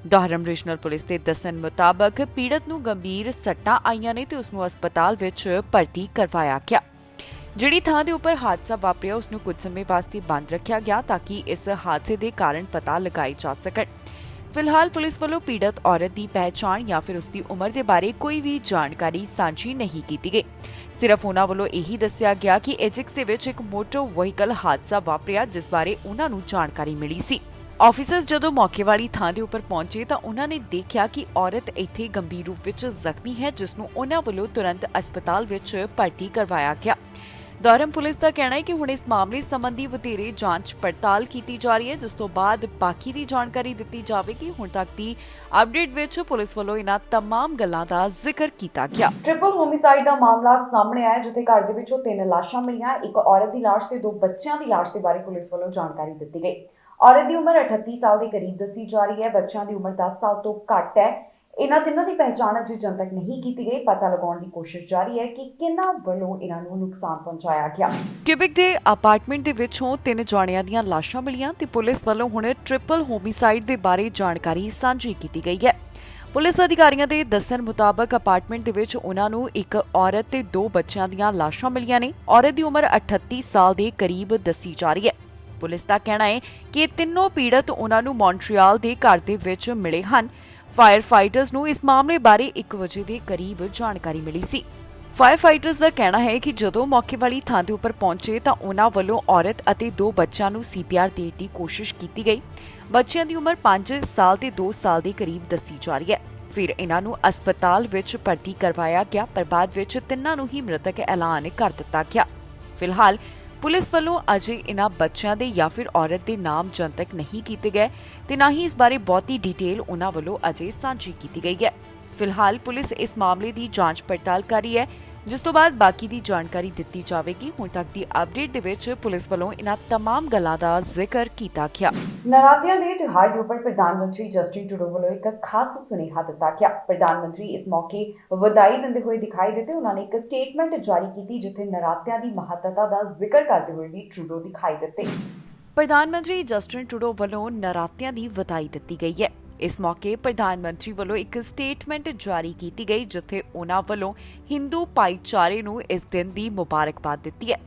ਦੁਹਰਮ ਰੀਜਨਲ ਪੁਲਿਸ ਦੇ ਦੱਸਣ ਮੁਤਾਬਕ ਪੀੜਤ ਨੂੰ ਗੰਭੀਰ ਸੱਟਾਂ ਆਈਆਂ ਨੇ ਤੇ ਉਸ ਨੂੰ ਹਸਪਤਾਲ ਵਿੱਚ ਭਰਤੀ ਕਰਵਾਇਆ ਗਿਆ। ਜਿਹੜੀ ਥਾਂ ਦੇ ਉੱਪਰ ਹਾਦਸਾ ਵਾਪਰਿਆ ਉਸ ਨੂੰ ਕੁਝ ਸਮੇਂ ਵਾਸਤੇ ਬੰਦ ਰੱਖਿਆ ਗਿਆ ਤਾਂ ਕਿ ਇਸ ਹਾਦਸੇ ਦੇ ਕਾਰਨ ਪਤਾ ਲਗਾਏ ਜਾ ਸਕਣ। ਫਿਲਹਾਲ ਪੁਲਿਸ ਵੱਲੋਂ ਪੀੜਤ ਔਰਤ ਦੀ ਪਹਿਚਾਣ ਜਾਂ ਫਿਰ ਉਸ ਦੀ ਉਮਰ ਦੇ ਬਾਰੇ ਕੋਈ ਵੀ ਜਾਣਕਾਰੀ ਸਾਂਝੀ ਨਹੀਂ ਕੀਤੀ ਗਈ। ਸਿਰਫ ਉਹਨਾਂ ਵੱਲੋਂ ਇਹੀ ਦੱਸਿਆ ਗਿਆ ਕਿ ਏਜਿਕਸ ਦੇ ਵਿੱਚ ਇੱਕ ਮੋਟਰ ਵਹੀਕਲ ਹਾਦਸਾ ਵਾਪਰਿਆ ਜਿਸ ਬਾਰੇ ਉਹਨਾਂ ਨੂੰ ਜਾਣਕਾਰੀ ਮਿਲੀ ਸੀ। ਆਫੀਸਰਸ ਜਦੋਂ ਮੌਕੇ ਵਾਲੀ ਥਾਂ ਦੇ ਉੱਪਰ ਪਹੁੰਚੇ ਤਾਂ ਉਹਨਾਂ ਨੇ ਦੇਖਿਆ ਕਿ ਔਰਤ ਇੱਥੇ ਗੰਭੀਰ ਰੂਪ ਵਿੱਚ ਜ਼ਖਮੀ ਹੈ ਜਿਸ ਨੂੰ ਉਹਨਾਂ ਵੱਲੋਂ ਤੁਰੰਤ ਹਸਪਤਾਲ ਵਿੱਚ ਭਰਤੀ ਕਰਵਾਇਆ ਗਿਆ। ਦੁਹਰਮ ਪੁਲਿਸ ਦਾ ਕਹਿਣਾ ਹੈ ਕਿ ਹੁਣ ਇਸ ਮਾਮਲੇ ਸੰਬੰਧੀ ਵਧੇਰੇ ਜਾਂਚ ਪੜਤਾਲ ਕੀਤੀ ਜਾ ਰਹੀ ਹੈ ਜਿਸ ਤੋਂ ਬਾਅਦ ਬਾਕੀ ਦੀ ਜਾਣਕਾਰੀ ਦਿੱਤੀ ਜਾਵੇਗੀ। ਹੁਣ ਤੱਕ ਦੀ ਅਪਡੇਟ ਵਿੱਚ ਪੁਲਿਸ ਵੱਲੋਂ ਇਹਨਾਂ तमाम ਗੱਲਾਂ ਦਾ ਜ਼ਿਕਰ ਕੀਤਾ ਗਿਆ। ਟ੍ਰਿਪਲ ਹੋਮਿਸਾਈਡ ਦਾ ਮਾਮਲਾ ਸਾਹਮਣੇ ਆਇਆ ਜਿੱਥੇ ਘਰ ਦੇ ਵਿੱਚੋਂ 3 ਲਾਸ਼ਾਂ ਮਿਲੀਆਂ। ਇੱਕ ਔਰਤ ਦੀ ਲਾਸ਼ ਤੇ 2 ਬੱਚਿਆਂ ਦੀ ਲਾਸ਼ ਦੇ ਬਾਰੇ ਪੁਲਿਸ ਵੱਲੋਂ ਜਾਣਕਾਰੀ ਦਿੱਤੀ ਗਈ। ਔਰਤ ਦੀ ਉਮਰ 38 ਸਾਲ ਦੇ ਕਰੀਬ ਦੱਸੀ ਜਾ ਰਹੀ ਹੈ। ਬੱਚਿਆਂ ਦੀ ਉਮਰ 10 ਸਾਲ ਤੋਂ ਘੱਟ ਹੈ। ਇਹਨਾਂ ਤਿੰਨਾਂ ਦੀ ਪਹਿਚਾਣ ਅਜੇ ਜਨਤਕ ਨਹੀਂ ਕੀਤੀ ਗਈ। ਪਤਾ ਲਗਾਉਣ ਦੀ ਕੋਸ਼ਿਸ਼ ਜਾਰੀ ਹੈ ਕਿ ਕਿਹਨਾਂ ਵੱਲੋਂ ਇਹਨਾਂ ਨੂੰ ਨੁਕਸਾਨ ਪਹੁੰਚਾਇਆ ਗਿਆ। ਕਿਊਬਿਕ ਦੇ ਅਪਾਰਟਮੈਂਟ ਦੇ ਵਿੱਚੋਂ 3 ਜਣਿਆਂ ਦੀਆਂ ਲਾਸ਼ਾਂ ਮਿਲੀਆਂ ਤੇ ਪੁਲਿਸ ਵੱਲੋਂ ਹੁਣ ਟ੍ਰਿਪਲ ਹੋਮਿਸਾਈਡ ਦੇ ਬਾਰੇ ਜਾਣਕਾਰੀ ਸਾਂਝੀ ਕੀਤੀ ਗਈ ਹੈ। ਪੁਲਿਸ ਅਧਿਕਾਰੀਆਂ ਦੇ ਦੱਸਣ ਮੁਤਾਬਕ ਅਪਾਰਟਮੈਂਟ ਦੇ ਵਿੱਚ ਉਹਨਾਂ ਨੂੰ ਇੱਕ ਔਰਤ ਤੇ 2 ਬੱਚਿਆਂ ਦੀਆਂ ਲਾਸ਼ਾਂ ਮਿਲੀਆਂ ਨੇ। ਔਰਤ ਦੀ ਉਮਰ 38 ਸਾਲ ਦੇ ਕਰੀਬ ਦੱਸੀ ਜਾ ਰਹੀ ਹੈ। ਪੁਲਿਸ ਦਾ ਕਹਿਣਾ ਹੈ ਕਿ ਇਹ ਤਿੰਨੋਂ ਪੀੜਤ ਉਹਨਾਂ ਨੂੰ ਮੌਂਟਰੀਅਲ ਦੇ ਘਰ ਦੇ ਵਿੱਚ ਮਿਲੇ ਹਨ। ਫਾਇਰ ਫਾਈਟਰਸ ਨੂੰ ਇਸ ਮਾਮਲੇ ਬਾਰੇ 1 ਵਜੇ ਦੇ ਕਰੀਬ ਜਾਣਕਾਰੀ ਮਿਲੀ ਸੀ। ਫਾਇਰ ਫਾਈਟਰਸ ਦਾ ਕਹਿਣਾ ਹੈ ਕਿ ਜਦੋਂ ਮੌਕੇ ਵਾਲੀ ਥਾਂ ਦੇ ਉੱਪਰ ਪਹੁੰਚੇ ਤਾਂ ਉਹਨਾਂ ਵੱਲੋਂ ਔਰਤ ਅਤੇ 2 ਬੱਚਿਆਂ ਨੂੰ CPR ਦੇਣ ਦੀ ਕੋਸ਼ਿਸ਼ ਕੀਤੀ ਗਈ। ਬੱਚਿਆਂ ਦੀ ਉਮਰ 5 ਸਾਲ ਤੇ 2 ਸਾਲ ਦੇ ਕਰੀਬ ਦੱਸੀ ਜਾ ਰਹੀ ਹੈ। ਫਿਰ ਇਹਨਾਂ ਨੂੰ ਹਸਪਤਾਲ ਵਿੱਚ ਭਰਤੀ ਕਰਵਾਇਆ ਗਿਆ ਪਰ ਬਾਅਦ ਵਿੱਚ ਤਿੰਨਾਂ ਨੂੰ ਹੀ ਮ੍ਰਿਤਕ ਐਲਾਨ ਕਰ ਦਿੱਤਾ ਗਿਆ। ਫਿਲਹਾਲ ਪੁਲਿਸ ਵੱਲੋਂ ਅਜੇ ਇਹਨਾਂ ਬੱਚਿਆਂ ਦੇ ਜਾਂ ਫਿਰ ਔਰਤ ਦੇ ਨਾਮ ਜਨਤਕ ਨਹੀਂ ਕੀਤੇ ਗਏ ਤੇ ਨਾ ਹੀ ਇਸ ਬਾਰੇ ਬਹੁਤੀ ਡਿਟੇਲ ਉਹਨਾਂ ਵੱਲੋਂ ਅਜੇ ਸਾਂਝੀ ਕੀਤੀ ਗਈ ਹੈ। ਫਿਲਹਾਲ ਪੁਲਿਸ ਇਸ ਮਾਮਲੇ ਦੀ ਜਾਂਚ ਪੜਤਾਲ ਕਰ ਰਹੀ ਹੈ ਜਿਸ ਤੋਂ ਬਾਅਦ ਬਾਕੀ ਦੀ ਜਾਣਕਾਰੀ ਦਿੱਤੀ ਜਾਵੇਗੀ। ਹੁਣ ਤੱਕ ਦੀ ਅਪਡੇਟ ਦੇ ਵਿੱਚ ਪੁਲਿਸ ਵੱਲੋਂ ਇਹਨਾਂ तमाम ਗੱਲਾਂ ਦਾ ਜ਼ਿਕਰ ਕੀਤਾ ਗਿਆ। ਨਰਾਤਿਆਂ ਦੇ ਤਿਉਹਾਰ ਦੇ ਉੱਪਰ ਪ੍ਰਧਾਨ ਮੰਤਰੀ ਜਸਟਿਨ ਟਰੂਡੋ ਵੱਲੋਂ ਇੱਕ ਖਾਸ ਸੁਨੇਹਾ ਦਿੱਤਾ ਗਿਆ। ਪ੍ਰਧਾਨ ਮੰਤਰੀ ਇਸ ਮੌਕੇ ਵਧਾਈ ਦਿੰਦੇ ਹੋਏ ਦਿਖਾਈ ਦਿੱਤੇ। ਉਹਨਾਂ ਨੇ ਇੱਕ ਸਟੇਟਮੈਂਟ ਜਾਰੀ ਕੀਤੀ ਜਿੱਥੇ ਨਰਾਤਿਆਂ ਦੀ ਮਹੱਤਤਾ ਦਾ ਜ਼ਿਕਰ ਕਰਦੇ ਹੋਏ ਵੀ ਟਰੂਡੋ ਦਿਖਾਈ ਦਿੱਤੇ। ਪ੍ਰਧਾਨ ਮੰਤਰੀ ਜਸਟਿਨ ਟਰੂਡੋ ਵੱਲੋਂ ਨਰਾਤਿਆਂ ਦੀ ਵਧਾਈ ਦਿੱਤੀ ਗਈ ਹੈ। ਇਸ ਮੌਕੇ ਪ੍ਰਧਾਨ ਮੰਤਰੀ ਵੱਲੋਂ ਇੱਕ ਸਟੇਟਮੈਂਟ ਜਾਰੀ ਕੀਤੀ ਗਈ ਜਿੱਥੇ ਉਹਨਾਂ ਵੱਲੋਂ ਹਿੰਦੂ ਭਾਈਚਾਰੇ ਨੂੰ ਇਸ ਦਿਨ ਦੀ ਮੁਬਾਰਕਬਾਦ ਦਿੱਤੀ ਹੈ।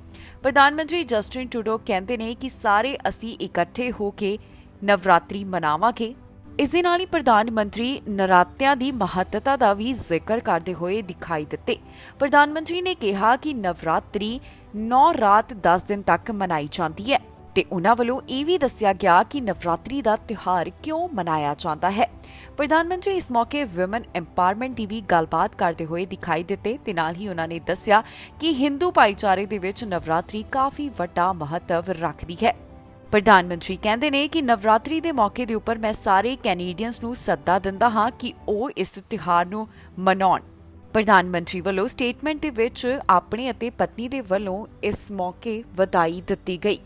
ਪ੍ਰਧਾਨ ਮੰਤਰੀ ਜਸਟਿਨ ਟਰੂਡੋ ਕਹਿੰਦੇ ਨੇ ਕਿ ਸਾਰੇ ਅਸੀਂ ਇਕੱਠੇ ਹੋ ਕੇ ਨਵਰਾਤਰੀ ਮਨਾਵਾਂਗੇ। ਇਸ ਦੇ ਨਾਲ ਹੀ ਪ੍ਰਧਾਨ ਮੰਤਰੀ ਨਰਾਤਿਆਂ ਦੀ ਮਹੱਤਤਾ ਦਾ ਵੀ ਜ਼ਿਕਰ ਕਰਦੇ ਹੋਏ ਦਿਖਾਈ ਦਿੱਤੇ। ਪ੍ਰਧਾਨ ਮੰਤਰੀ ਨੇ ਕਿਹਾ ਕਿ ਨਵਰਾਤਰੀ 9 ਰਾਤ 10 ਦਿਨ ਤੱਕ ਮਨਾਈ ਜਾਂਦੀ ਹੈ ਤੇ ਉਹਨਾਂ ਵੱਲੋਂ ਇਹ ਵੀ ਦੱਸਿਆ ਗਿਆ ਕਿ ਨਵਰਾਤਰੀ ਦਾ ਤਿਉਹਾਰ ਕਿਉਂ ਮਨਾਇਆ ਜਾਂਦਾ ਹੈ। ਪ੍ਰਧਾਨ ਮੰਤਰੀ ਇਸ ਮੌਕੇ ਵਿਮਨ ਐਮਪਾਵਰਮੈਂਟ ਦੀ ਵੀ ਗੱਲਬਾਤ ਕਰਦੇ ਹੋਏ ਦਿਖਾਈ ਦਿੱਤੇ ਤੇ ਨਾਲ ਹੀ ਉਹਨਾਂ ਨੇ ਦੱਸਿਆ ਕਿ ਹਿੰਦੂ ਭਾਈਚਾਰੇ ਦੇ ਵਿੱਚ ਨਵਰਾਤਰੀ ਕਾਫੀ ਵੱਡਾ ਮਹੱਤਵ ਰੱਖਦੀ ਹੈ। ਪ੍ਰਧਾਨ ਮੰਤਰੀ ਕਹਿੰਦੇ ਨੇ ਕਿ ਨਵਰਾਤਰੀ ਦੇ ਮੌਕੇ ਦੇ ਉੱਪਰ ਮੈਂ ਸਾਰੇ ਕੈਨੇਡੀਅਨਸ ਨੂੰ ਸੱਦਾ ਦਿੰਦਾ ਹਾਂ ਕਿ ਉਹ ਇਸ ਤਿਉਹਾਰ ਨੂੰ ਮਨਾਉਣ। ਪ੍ਰਧਾਨ ਮੰਤਰੀ ਵੱਲੋਂ ਸਟੇਟਮੈਂਟ ਦੇ ਵਿੱਚ ਆਪਣੇ ਅਤੇ ਪਤਨੀ ਦੇ ਵੱਲੋਂ ਇਸ ਮੌਕੇ ਵਧਾਈ ਦਿੱਤੀ ਗਈ।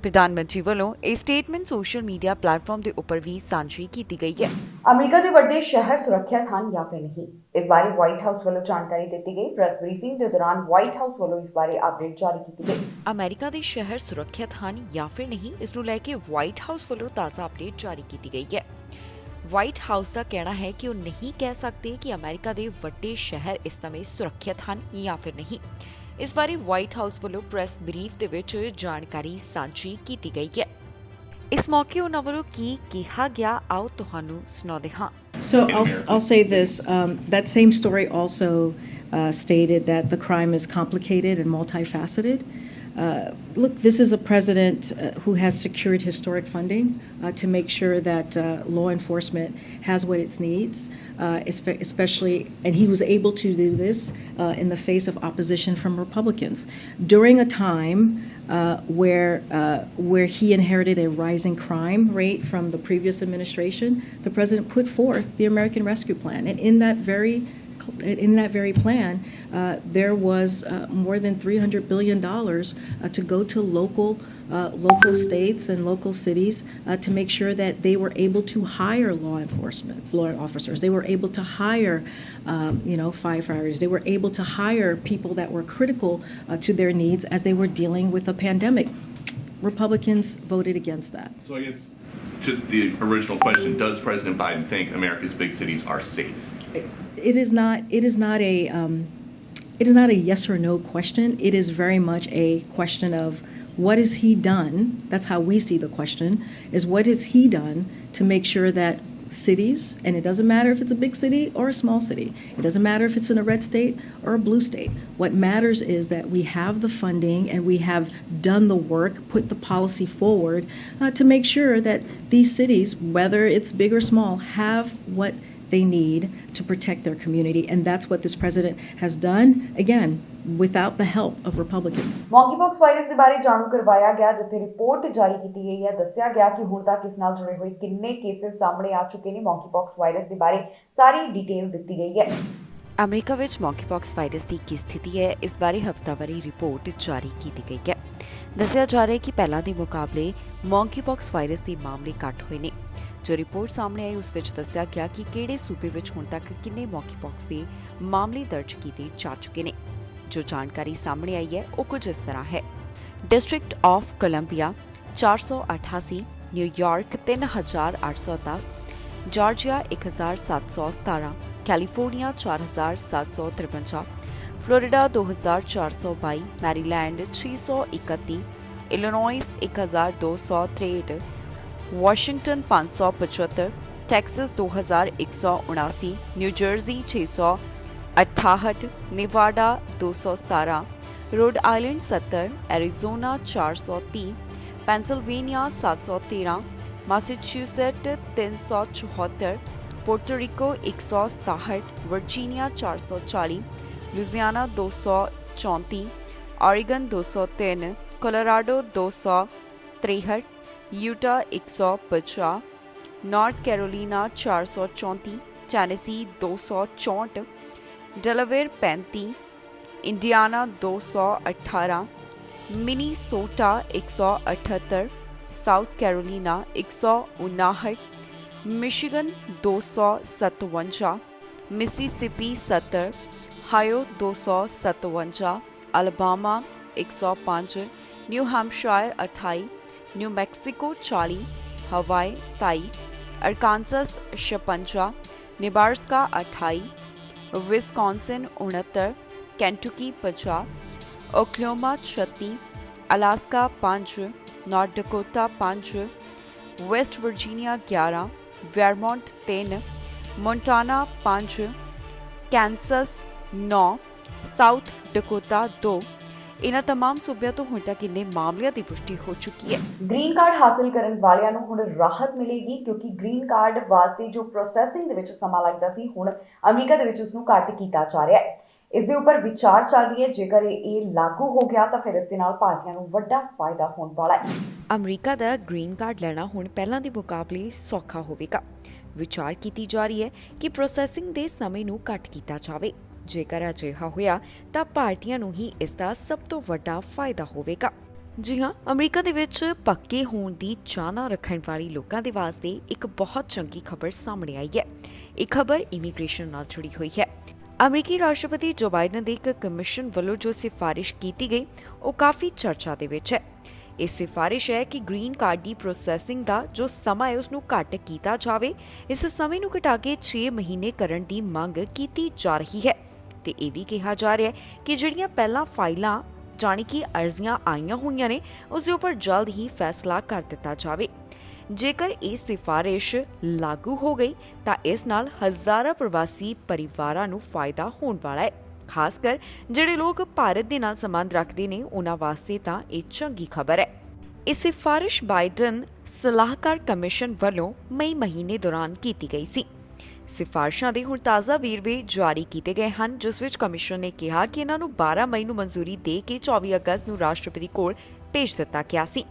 ਪ੍ਰਧਾਨ ਮੰਤਰੀ ਵੱਲੋਂ ਇਹ ਸਟੇਟਮੈਂਟ ਸੋਸ਼ਲ ਮੀਡੀਆ ਪਲੇਟਫਾਰਮ ਦੇ ਉੱਪਰ ਵੀ ਸਾਂਝੀ ਕੀਤੀ ਗਈ ਹੈ। ਅਮਰੀਕਾ ਦੇ ਵੱਡੇ ਸ਼ਹਿਰ ਸੁਰੱਖਿਅਤ ਹਨ ਜਾਂ ਫਿਰ ਨਹੀਂ, ਇਸ ਬਾਰੇ ਵਾਈਟ ਹਾਊਸ ਵੱਲੋਂ ਜਾਣਕਾਰੀ ਦਿੱਤੀ ਗਈ। ਪ੍ਰੈਸ ਬਰੀਫਿੰਗ ਦੇ ਦੌਰਾਨ ਵਾਈਟ ਹਾਊਸ ਵੱਲੋਂ ਇਸ ਬਾਰੇ ਅਪਡੇਟ ਜਾਰੀ ਕੀਤੀ ਗਈ। ਅਮਰੀਕਾ ਦੇ ਸ਼ਹਿਰ ਸੁਰੱਖਿਅਤ ਹਨ ਜਾਂ ਫਿਰ ਨਹੀਂ, ਇਸ ਨੂੰ ਲੈ ਕੇ ਵਾਈਟ ਹਾਊਸ ਵੱਲੋਂ ਤਾਜ਼ਾ ਅਪਡੇਟ ਜਾਰੀ ਕੀਤੀ ਗਈ ਹੈ। ਵਾਈਟ ਹਾਊਸ ਦਾ ਕਹਿਣਾ ਹੈ ਕਿ ਉਹ ਨਹੀਂ ਕਹਿ ਸਕਦੇ ਕਿ ਅਮਰੀਕਾ ਦੇ ਵੱਡੇ ਸ਼ਹਿਰ ਇਸ ਸਮੇਂ ਸੁਰੱਖਿਅਤ ਹਨ ਜਾਂ ਫਿਰ ਨਹੀਂ। ਇਸ ਬਾਰੇ ਵਾਈਟ ਹਾਊਸ ਵੱਲੋਂ ਪ੍ਰੈਸ ਬਰੀਫ ਦੇ ਵਿੱਚ ਜਾਣਕਾਰੀ ਸਾਂਝੀ ਕੀਤੀ ਗਈ ਹੈ। ਇਸ ਮੌਕੇ ਉਹਨਾਂ ਵੱਲੋਂ ਕੀ ਕਿਹਾ ਗਿਆ, ਆਓ ਤੁਹਾਨੂੰ ਸੁਣਾਉਂਦੇ ਹਾਂ। So I'll say this. That same story also stated that the crime is complicated and multifaceted. Look, this is a president who has secured historic funding to make sure that law enforcement has what it needs, especially, and he was able to do this in the face of opposition from Republicans during a time where he inherited a rising crime rate from the previous administration. The president put forth the American Rescue Plan, and in that very plan, there was more than $300 billion to go to local states and local cities to make sure that they were able to hire law officers. They were able to hire, firefighters. They were able to hire people that were critical to their needs as they were dealing with a pandemic. Republicans voted against that. So I guess just the original question: does President Biden think America's big cities are safe? It is not a yes or no question. It is very much a question of what has he done. That's how we see the question, is what has he done to make sure that cities, and it doesn't matter if it's a big city or a small city, it doesn't matter if it's in a red state or a blue state. What matters is that we have the funding and we have done the work, put the policy forward to make sure that these cities, whether it's big or small, have what they need to protect their community, and that's what this president has done, again, without the help of Republicans. Monkeypox virus ਦੇ ਬਾਰੇ ਜਾਣੂ ਕਰਵਾਇਆ ਗਿਆ, ਜਿੱਥੇ report ਜਾਰੀ ਕੀਤੀ ਗਈ ਹੈ। ਦੱਸਿਆ ਗਿਆ ਕਿ ਹੁਣ ਤੱਕ ਇਸ ਨਾਲ ਜੁੜੇ ਹੋਏ ਕਿੰਨੇ ਕੇਸਿਸ ਸਾਹਮਣੇ ਆ ਚੁੱਕੇ ਨੇ। ਮੌਂਕੀਪੌਕਸ ਵਾਇਰਸ ਦੇ ਬਾਰੇ ਸਾਰੀ ਡਿਟੇਲ ਦਿੱਤੀ ਗਈ ਹੈ। ਅਮਰੀਕਾ ਵਿੱਚ ਮੌਂਕੀਪੌਕਸ ਵਾਇਰਸ ਦੀ ਕੀ ਸਥਿਤੀ ਹੈ, ਇਸ ਬਾਰੇ ਹਫ਼ਤਾਵਾਰੀ ਰਿਪੋਰਟ ਜਾਰੀ ਕੀਤੀ ਗਈ ਹੈ। ਦੱਸਿਆ ਜਾ ਰਿਹਾ ਹੈ ਕਿ ਪਹਿਲਾਂ ਦੇ ਮੁਕਾਬਲੇ ਮੌਂਕੀਪੌਕਸ ਵਾਇਰਸ ਦੇ ਮਾਮਲੇ ਘੱਟ ਹੋਏ ਨੇ। ਜੋ ਰਿਪੋਰਟ ਸਾਹਮਣੇ ਆਈ ਉਸ ਵਿੱਚ ਦੱਸਿਆ ਗਿਆ ਕਿ ਕਿਹੜੇ ਸੂਬੇ ਵਿੱਚ ਹੁਣ ਤੱਕ ਕਿੰਨੇ ਮੌਂਕੀਪੌਕਸ ਦੇ ਮਾਮਲੇ ਦਰਜ ਕੀਤੇ ਜਾ ਚੁੱਕੇ ਨੇ। ਜੋ ਜਾਣਕਾਰੀ ਸਾਹਮਣੇ ਆਈ ਹੈ ਉਹ ਕੁਝ ਇਸ ਤਰ੍ਹਾਂ ਹੈ। District of Columbia 488, New York 3810, Georgia 1717, California 4753, Florida 2422, Maryland 631, Illinois 1263, Washington 575, Texas 2179, New Jersey 668, Nevada 217, Rhode Island 70, Arizona 430, Pennsylvania 713, Massachusetts 374, Puerto Rico 167, Virginia 440, Louisiana 234, Oregon 203, Colorado 263, Utah 150, North Carolina 434, Tennessee 264, Delaware 35, Indiana 218, Minnesota 178, South Carolina 159, Michigan 257, Mississippi 70, Ohio 257, Alabama 105, new Hampshire 28, new Mexico 40, हवाई 27, अरकानसस 56, Nebraska 28, Wisconsin 69, Kentucky 50, Oklahoma 36, Alaska 5, north Dakota 5, West Virginia 11, वेरमोंट 3, Montana 5, Kansas 9, south Dakota 2, ਇਹਨਾਂ तमाम ਸੂਬਿਆਂ ਤੋਂ ਹੁਣ ਤੱਕ ਕਿੰਨੇ ਮਾਮਲਿਆਂ ਦੀ ਪੁਸ਼ਟੀ ਹੋ ਚੁੱਕੀ ਹੈ। ਗ੍ਰੀਨ ਕਾਰਡ ਹਾਸਲ ਕਰਨ ਵਾਲਿਆਂ ਨੂੰ ਹੁਣ ਰਾਹਤ ਮਿਲੇਗੀ ਕਿਉਂਕਿ ਗ੍ਰੀਨ ਕਾਰਡ ਵਾਸਤੇ ਜੋ ਪ੍ਰੋਸੈਸਿੰਗ ਦੇ ਵਿੱਚ ਸਮਾਂ ਲੱਗਦਾ ਸੀ ਹੁਣ ਅਮਰੀਕਾ ਦੇ ਵਿੱਚ ਉਸ ਨੂੰ ਘੱਟ ਕੀਤਾ ਜਾ ਰਿਹਾ ਹੈ। ਇਸ ਦੇ ਉੱਪਰ ਵਿਚਾਰ ਚੱਲ ਰਹੀ ਹੈ। ਜੇਕਰ ਇਹ ਲਾਗੂ ਹੋ ਗਿਆ ਤਾਂ ਫਿਰ ਇਸ ਦੇ ਨਾਲ ਭਾਰਤੀਆਂ ਨੂੰ ਵੱਡਾ ਫਾਇਦਾ ਹੋਣ ਵਾਲਾ ਹੈ। ਅਮਰੀਕਾ ਦਾ ਗ੍ਰੀਨ ਕਾਰਡ ਲੈਣਾ ਹੁਣ ਪਹਿਲਾਂ ਦੇ ਮੁਕਾਬਲੇ ਸੌਖਾ ਹੋਵੇਗਾ। ਵਿਚਾਰ ਕੀਤੀ ਜਾ ਰਹੀ ਹੈ ਕਿ ਪ੍ਰੋਸੈਸਿੰਗ ਦੇ ਸਮੇਂ ਨੂੰ ਘੱਟ ਕੀਤਾ ਜਾਵੇ। ਜੇਕਰ ਅਜਿਹਾ ਹੋਇਆ ਤਾਂ ਭਾਰਤੀਆਂ ਨੂੰ ਹੀ ਇਸ ਦਾ ਸਭ ਤੋਂ ਵੱਡਾ ਫਾਇਦਾ ਹੋਵੇਗਾ। ਜੀ ਹਾਂ, ਅਮਰੀਕਾ ਦੇ ਵਿੱਚ ਪੱਕੇ ਹੋਣ ਦੀ ਚਾਹਨਾ ਰੱਖਣ ਵਾਲੇ ਲੋਕਾਂ ਦੇ ਵਾਸਤੇ ਇੱਕ ਬਹੁਤ ਚੰਗੀ ਖਬਰ ਸਾਹਮਣੇ ਆਈ ਹੈ। ਇਹ ਖਬਰ ਇਮੀਗ੍ਰੇਸ਼ਨ ਨਾਲ ਜੁੜੀ ਹੋਈ ਹੈ। ਅਮਰੀਕੀ ਰਾਸ਼ਟਰਪਤੀ ਜੋ ਬਾਈਡਨ ਦੇ ਇੱਕ ਕਮਿਸ਼ਨ ਵੱਲੋਂ ਜੋ ਸਿਫਾਰਿਸ਼ ਕੀਤੀ ਗਈ ਉਹ ਕਾਫੀ ਚਰਚਾ ਦੇ ਵਿੱਚ ਹੈ। ਇਹ ਸਿਫਾਰਿਸ਼ ਹੈ ਕਿ ਗ੍ਰੀਨ ਕਾਰਡ ਦੀ ਪ੍ਰੋਸੈਸਿੰਗ ਦਾ ਜੋ ਸਮਾਂ ਹੈ ਉਸ ਨੂੰ ਘੱਟ ਕੀਤਾ ਜਾਵੇ। ਇਸ ਸਮੇਂ ਨੂੰ ਘਟਾ ਕੇ 6 ਮਹੀਨੇ ਕਰਨ ਦੀ ਮੰਗ ਕੀਤੀ ਜਾ ਰਹੀ ਹੈ ਤੇ ਇਹ ਵੀ ਕਿਹਾ ਜਾ ਰਿਹਾ ਹੈ ਕਿ ਜਿਹੜੀਆਂ ਪਹਿਲਾਂ ਫਾਈਲਾਂ ਜਾਣੀ ਕਿ ਅਰਜ਼ੀਆਂ ਆਈਆਂ ਹੋਈਆਂ ਨੇ ਉਸ ਦੇ ਉੱਪਰ ਜਲਦ ਹੀ ਫੈਸਲਾ ਕਰ ਦਿੱਤਾ ਜਾਵੇ। ਜੇਕਰ ਇਹ ਸਿਫਾਰਿਸ਼ ਲਾਗੂ ਹੋ ਗਈ ਤਾਂ ਇਸ ਨਾਲ ਹਜ਼ਾਰਾਂ ਪ੍ਰਵਾਸੀ ਪਰਿਵਾਰਾਂ ਨੂੰ ਫਾਇਦਾ ਹੋਣ ਵਾਲਾ ਹੈ। ਖਾਸ ਕਰ ਜਿਹੜੇ ਲੋਕ ਭਾਰਤ ਦੇ ਨਾਲ ਸੰਬੰਧ ਰੱਖਦੇ ਨੇ ਉਹਨਾਂ ਵਾਸਤੇ ਤਾਂ ਇਹ ਚੰਗੀ ਖਬਰ ਹੈ। ਇਹ ਸਿਫਾਰਿਸ਼ ਬਾਈਡਨ ਸਲਾਹਕਾਰ ਕਮਿਸ਼ਨ ਵੱਲੋਂ ਮਈ ਮਹੀਨੇ ਦੌਰਾਨ ਕੀਤੀ ਗਈ ਸੀ। ਸਿਫਾਰਸ਼ਾਂ ਦੇ ਹੁਣ ਤਾਜ਼ਾ ਵੇਰਵੇ ਜਾਰੀ ਕੀਤੇ ਗਏ ਹਨ ਜਿਸ ਵਿੱਚ ਕਮਿਸ਼ਨ ਨੇ ਕਿਹਾ ਕਿ ਇਹਨਾਂ ਨੂੰ 12 ਮਈ ਨੂੰ ਮਨਜ਼ੂਰੀ ਦੇ ਕੇ 24 ਅਗਸਤ ਨੂੰ ਰਾਸ਼ਟਰਪਤੀ ਕੋਲ ਭੇਜ ਦਿੱਤਾ ਗਿਆ ਸੀ।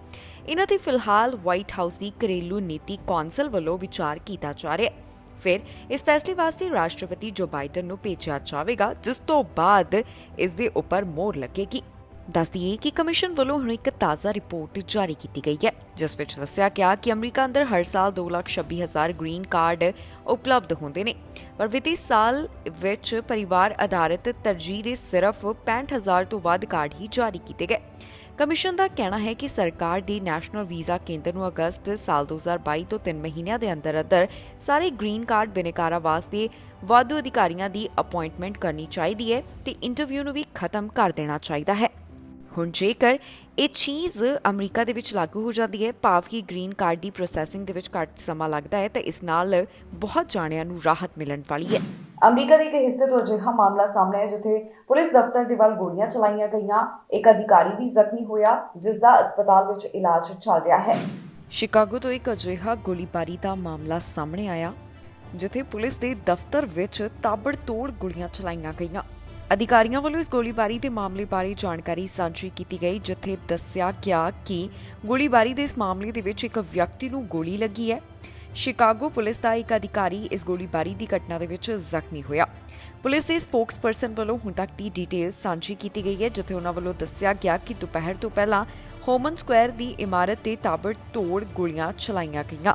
ਇਹਨਾਂ ਤੇ ਫਿਲਹਾਲ ਵਾਈਟ ਹਾਊਸ ਦੀ ਘਰੇਲੂ ਨੀਤੀ ਕੌਂਸਲ ਵੱਲੋਂ ਵਿਚਾਰ ਕੀਤਾ ਜਾ ਰਿਹਾ ਹੈ। ਫਿਰ ਇਸ ਫੈਸਲੇ ਵਾਸਤੇ ਰਾਸ਼ਟਰਪਤੀ ਜੋ ਬਾਈਡਨ ਨੂੰ ਭੇਜਿਆ ਜਾਵੇਗਾ ਜਿਸ ਤੋਂ ਬਾਅਦ ਇਸ ਦੇ ਉੱਪਰ ਮੋਹਰ ਲੱਗੇਗੀ। ਦੱਸ ਦਈਏ ਕਿ ਕਮਿਸ਼ਨ ਵੱਲੋਂ ਹੁਣ ਇੱਕ ਤਾਜ਼ਾ ਰਿਪੋਰਟ ਜਾਰੀ ਕੀਤੀ ਗਈ ਹੈ ਜਿਸ ਵਿੱਚ ਦੱਸਿਆ ਗਿਆ ਕਿ ਅਮਰੀਕਾ ਅੰਦਰ ਹਰ ਸਾਲ 2,26,000 ਗ੍ਰੀਨ ਕਾਰਡ ਉਪਲਬਧ ਹੁੰਦੇ ਨੇ ਪਰ ਵਿੱਤੀ ਸਾਲ ਵਿੱਚ ਪਰਿਵਾਰ ਆਧਾਰਿਤ ਤਰਜੀਹ ਦੇ ਸਿਰਫ 65,000 ਤੋਂ ਵੱਧ ਕਾਰਡ ਹੀ ਜਾਰੀ ਕੀਤੇ ਗਏ। ਕਮਿਸ਼ਨ ਦਾ ਕਹਿਣਾ ਹੈ ਕਿ ਸਰਕਾਰ ਦੀ ਨੈਸ਼ਨਲ ਵੀਜ਼ਾ ਕੇਂਦਰ ਨੂੰ ਅਗਸਤ ਸਾਲ 2022 ਤੋਂ 3 ਮਹੀਨਿਆਂ ਦੇ ਅੰਦਰ ਸਾਰੇ ਗ੍ਰੀਨ ਕਾਰਡ ਬਿਨੇਕਾਰਾਂ ਵਾਸਤੇ ਵਾਧੂ ਅਧਿਕਾਰੀਆਂ ਦੀ ਅਪਾਇੰਟਮੈਂਟ ਕਰਨੀ ਚਾਹੀਦੀ ਹੈ ਤੇ ਇੰਟਰਵਿਊ ਨੂੰ ਵੀ ਖਤਮ ਕਰ ਦੇਣਾ ਚਾਹੀਦਾ ਹੈ। ਹੁਣ ਜੇਕਰ ਇਹ ਚੀਜ਼ ਅਮਰੀਕਾ ਦੇ ਵਿੱਚ ਲਾਗੂ ਹੋ ਜਾਂਦੀ ਹੈ ਭਾਵ ਕਿ ਗ੍ਰੀਨ ਕਾਰਡ ਦੀ ਪ੍ਰੋਸੈਸਿੰਗ ਦੇ ਵਿੱਚ ਘੱਟ ਸਮਾਂ ਲੱਗਦਾ ਹੈ ਤਾਂ ਇਸ ਨਾਲ ਬਹੁਤ ਜਾਣਿਆਂ ਨੂੰ ਰਾਹਤ ਮਿਲਣ ਵਾਲੀ ਹੈ। ਅਮਰੀਕਾ ਦੇ ਇੱਕ ਹਿੱਸੇ ਤੋਂ ਅਜਿਹਾ ਮਾਮਲਾ ਸਾਹਮਣੇ ਆਇਆ ਜਿੱਥੇ ਪੁਲਿਸ ਦਫ਼ਤਰ ਦੇ ਵੱਲ ਗੋਲੀਆਂ ਚਲਾਈਆਂ ਗਈਆਂ। ਇੱਕ ਅਧਿਕਾਰੀ ਵੀ ਜ਼ਖਮੀ ਹੋਇਆ ਜਿਸ ਦਾ ਹਸਪਤਾਲ ਵਿੱਚ ਇਲਾਜ ਚੱਲ ਰਿਹਾ ਹੈ। ਸ਼ਿਕਾਗੋ ਤੋਂ ਇੱਕ ਅਜਿਹਾ ਗੋਲੀਬਾਰੀ ਦਾ ਮਾਮਲਾ ਸਾਹਮਣੇ ਆਇਆ ਜਿੱਥੇ ਪੁਲਿਸ ਦੇ ਦਫ਼ਤਰ ਵਿੱਚ ਤਾਬੜਤੋੜ ਗੋਲੀਆਂ ਚਲਾਈਆਂ ਗਈਆਂ। ਅਧਿਕਾਰੀਆਂ ਵੱਲੋਂ ਇਸ ਗੋਲੀਬਾਰੀ ਦੇ ਮਾਮਲੇ ਬਾਰੇ ਜਾਣਕਾਰੀ ਸਾਂਝੀ ਕੀਤੀ ਗਈ ਜਿੱਥੇ ਦੱਸਿਆ ਗਿਆ ਕਿ ਗੋਲੀਬਾਰੀ ਦੇ ਇਸ ਮਾਮਲੇ ਦੇ ਵਿੱਚ ਇੱਕ ਵਿਅਕਤੀ ਨੂੰ ਗੋਲੀ ਲੱਗੀ ਹੈ। ਸ਼ਿਕਾਗੋ ਪੁਲਿਸ ਦਾ ਇੱਕ ਅਧਿਕਾਰੀ ਇਸ ਗੋਲੀਬਾਰੀ ਦੀ ਘਟਨਾ ਦੇ ਵਿੱਚ ਜ਼ਖਮੀ ਹੋਇਆ। ਪੁਲਿਸ ਦੇ ਸਪੋਕਸਪਰਸਨ ਵੱਲੋਂ ਹੁਣ ਤੱਕ ਦੀ ਡਿਟੇਲ ਸਾਂਝੀ ਕੀਤੀ ਗਈ ਹੈ ਜਿੱਥੇ ਉਹਨਾਂ ਵੱਲੋਂ ਦੱਸਿਆ ਗਿਆ ਕਿ ਦੁਪਹਿਰ ਤੋਂ ਪਹਿਲਾਂ ਹੋਮਨ ਸਕੁਆਇਰ ਦੀ ਇਮਾਰਤ ਤੇ ਤਾਬੜਤੋੜ ਗੋਲੀਆਂ ਚਲਾਈਆਂ ਗਈਆਂ।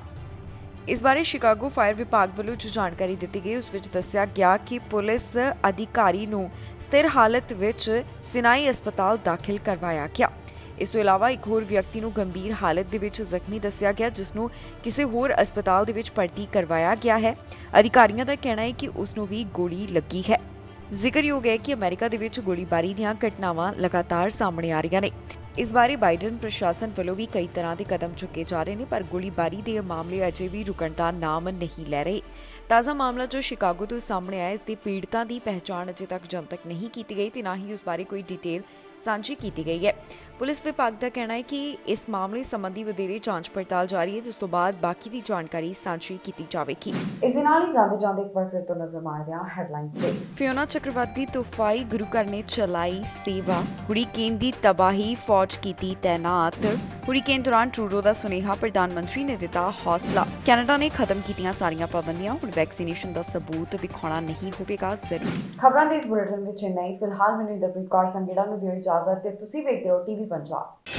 ਇਸ ਬਾਰੇ ਸ਼ਿਕਾਗੋ ਫਾਇਰ ਵਿਭਾਗ ਵੱਲੋਂ ਜੋ ਜਾਣਕਾਰੀ ਦਿੱਤੀ ਗਈ ਉਸ ਵਿੱਚ ਦੱਸਿਆ ਗਿਆ ਕਿ ਪੁਲਿਸ ਅਧਿਕਾਰੀ ਨੂੰ ਸਥਿਰ ਹਾਲਤ ਵਿੱਚ ਸਿਨਾਈ ਹਸਪਤਾਲ ਦਾਖਲ ਕਰਵਾਇਆ ਗਿਆ। ਇਸ ਤੋਂ ਇਲਾਵਾ ਇੱਕ ਹੋਰ ਵਿਅਕਤੀ ਨੂੰ ਗੰਭੀਰ ਹਾਲਤ ਦੇ ਵਿੱਚ ਜ਼ਖਮੀ ਦੱਸਿਆ ਗਿਆ ਜਿਸ ਨੂੰ ਕਿਸੇ ਹੋਰ ਹਸਪਤਾਲ ਦੇ ਵਿੱਚ ਭਰਤੀ ਕਰਵਾਇਆ ਗਿਆ ਹੈ। ਅਧਿਕਾਰੀਆਂ ਦਾ ਕਹਿਣਾ ਹੈ ਕਿ ਉਸ ਨੂੰ ਵੀ ਗੋਲੀ ਲੱਗੀ ਹੈ। ਜ਼ਿਕਰਯੋਗ ਹੈ ਕਿ ਅਮਰੀਕਾ ਦੇ ਵਿੱਚ ਗੋਲੀਬਾਰੀ ਦੀਆਂ ਘਟਨਾਵਾਂ ਲਗਾਤਾਰ ਸਾਹਮਣੇ ਆ ਰਹੀਆਂ ਨੇ। ਇਸ ਬਾਰੇ ਬਾਈਡਨ ਪ੍ਰਸ਼ਾਸਨ ਵੱਲੋਂ ਵੀ ਕਈ ਤਰ੍ਹਾਂ ਦੇ ਕਦਮ ਚੁੱਕੇ ਜਾ ਰਹੇ ਨੇ ਪਰ ਗੋਲੀਬਾਰੀ ਦੇ ਮਾਮਲੇ ਅਜੇ ਵੀ ਰੁਕਣ ਦਾ ਨਾਮ ਨਹੀਂ ਲੈ ਰਹੇ। ਤਾਜ਼ਾ ਮਾਮਲਾ ਜੋ ਸ਼ਿਕਾਗੋ ਤੋਂ ਸਾਹਮਣੇ ਆਇਆ ਇਸ ਦੇ ਪੀੜਤਾਂ ਦੀ ਪਹਿਚਾਣ ਅਜੇ ਤੱਕ ਜਨਤਕ ਨਹੀਂ ਕੀਤੀ ਗਈ ਤੇ ਨਾ ਹੀ ਉਸ ਬਾਰੇ ਕੋਈ ਡਿਟੇਲ ਸਾਂਝੀ ਕੀਤੀ ਗਈ ਹੈ। ਪੁਲਿਸ ਵਿਭਾਗ ਦਾ ਕਹਿਣਾ ਹੈ ਕਿ ਇਸ ਮਾਮਲੇ ਸੰਬੰਧੀ ਵਧੇਰੇ ਜਾਂਚ ਪੜਤਾਲ ਜਾਰੀ ਹੈ ਜਿਸ ਤੋਂ ਬਾਅਦ ਬਾਕੀ ਦੀ ਜਾਣਕਾਰੀ ਸਾਂਝੀ ਕੀਤੀ ਜਾਵੇਗੀ। ਇਸ ਦੇ ਨਾਲ ਹੀ ਜਾਂਦੇ ਇੱਕ ਵਾਰ ਫਿਰ ਤੋਂ ਨਜ਼ਰ ਮਾਰਦੇ ਹਾਂ ਹੈਡਲਾਈਨਸ ਤੇ। ਫਿਓਨਾ ਚੱਕਰਵਾਤੀ ਤੂਫਾਈ ਗੁਰੂ ਘਰ ਨੇ ਚਲਾਈ ਸੇਵਾ, ਹੁਰੀਕੇਨ ਦੀ ਤਬਾਹੀ ਫੌਜ ਕੀਤੀ ਤੈਨਾਤ। ਹੁਰੀਕੇਨ ਦੌਰਾਨ ਟਰੂਡੋ ਦਾ ਸੁਨੇਹਾ ਪ੍ਰਧਾਨ ਮੰਤਰੀ ਨੇ ਦਿੱਤਾ ਹੌਸਲਾ। ਕੈਨੇਡਾ ਨੇ ਖਤਮ ਕੀਤੀਆਂ ਸਾਰੀਆਂ ਪਾਬੰਦੀਆਂ, ਹੁਣ ਵੈਕਸੀਨੇਸ਼ਨ ਦਾ ਸਬੂਤ ਦਿਖਾਉਣਾ ਨਹੀਂ ਹੋਵੇਗਾ ਜ਼ਰੂਰੀ। ਖਬਰਾਂ ਦੇ ਇਸ ਬੁਲੇਟਿਨ ਵਿੱਚ ਇੰਨਾ ਹੀ। ਫਿਲਹਾਲ ਮੈਨੂੰ ਇੰਦਰਪ੍ਰੀਤ ਕੌਰ ਸੰਗੇੜਾ ਨੂੰ ਦਿਓ ਇਜਾਜ਼ਤ ਤੇ ਤੁਸੀਂ ਵੇਖਦੇ ਰਹੋ ਟੀਵੀ ਪੰਜਾਬ।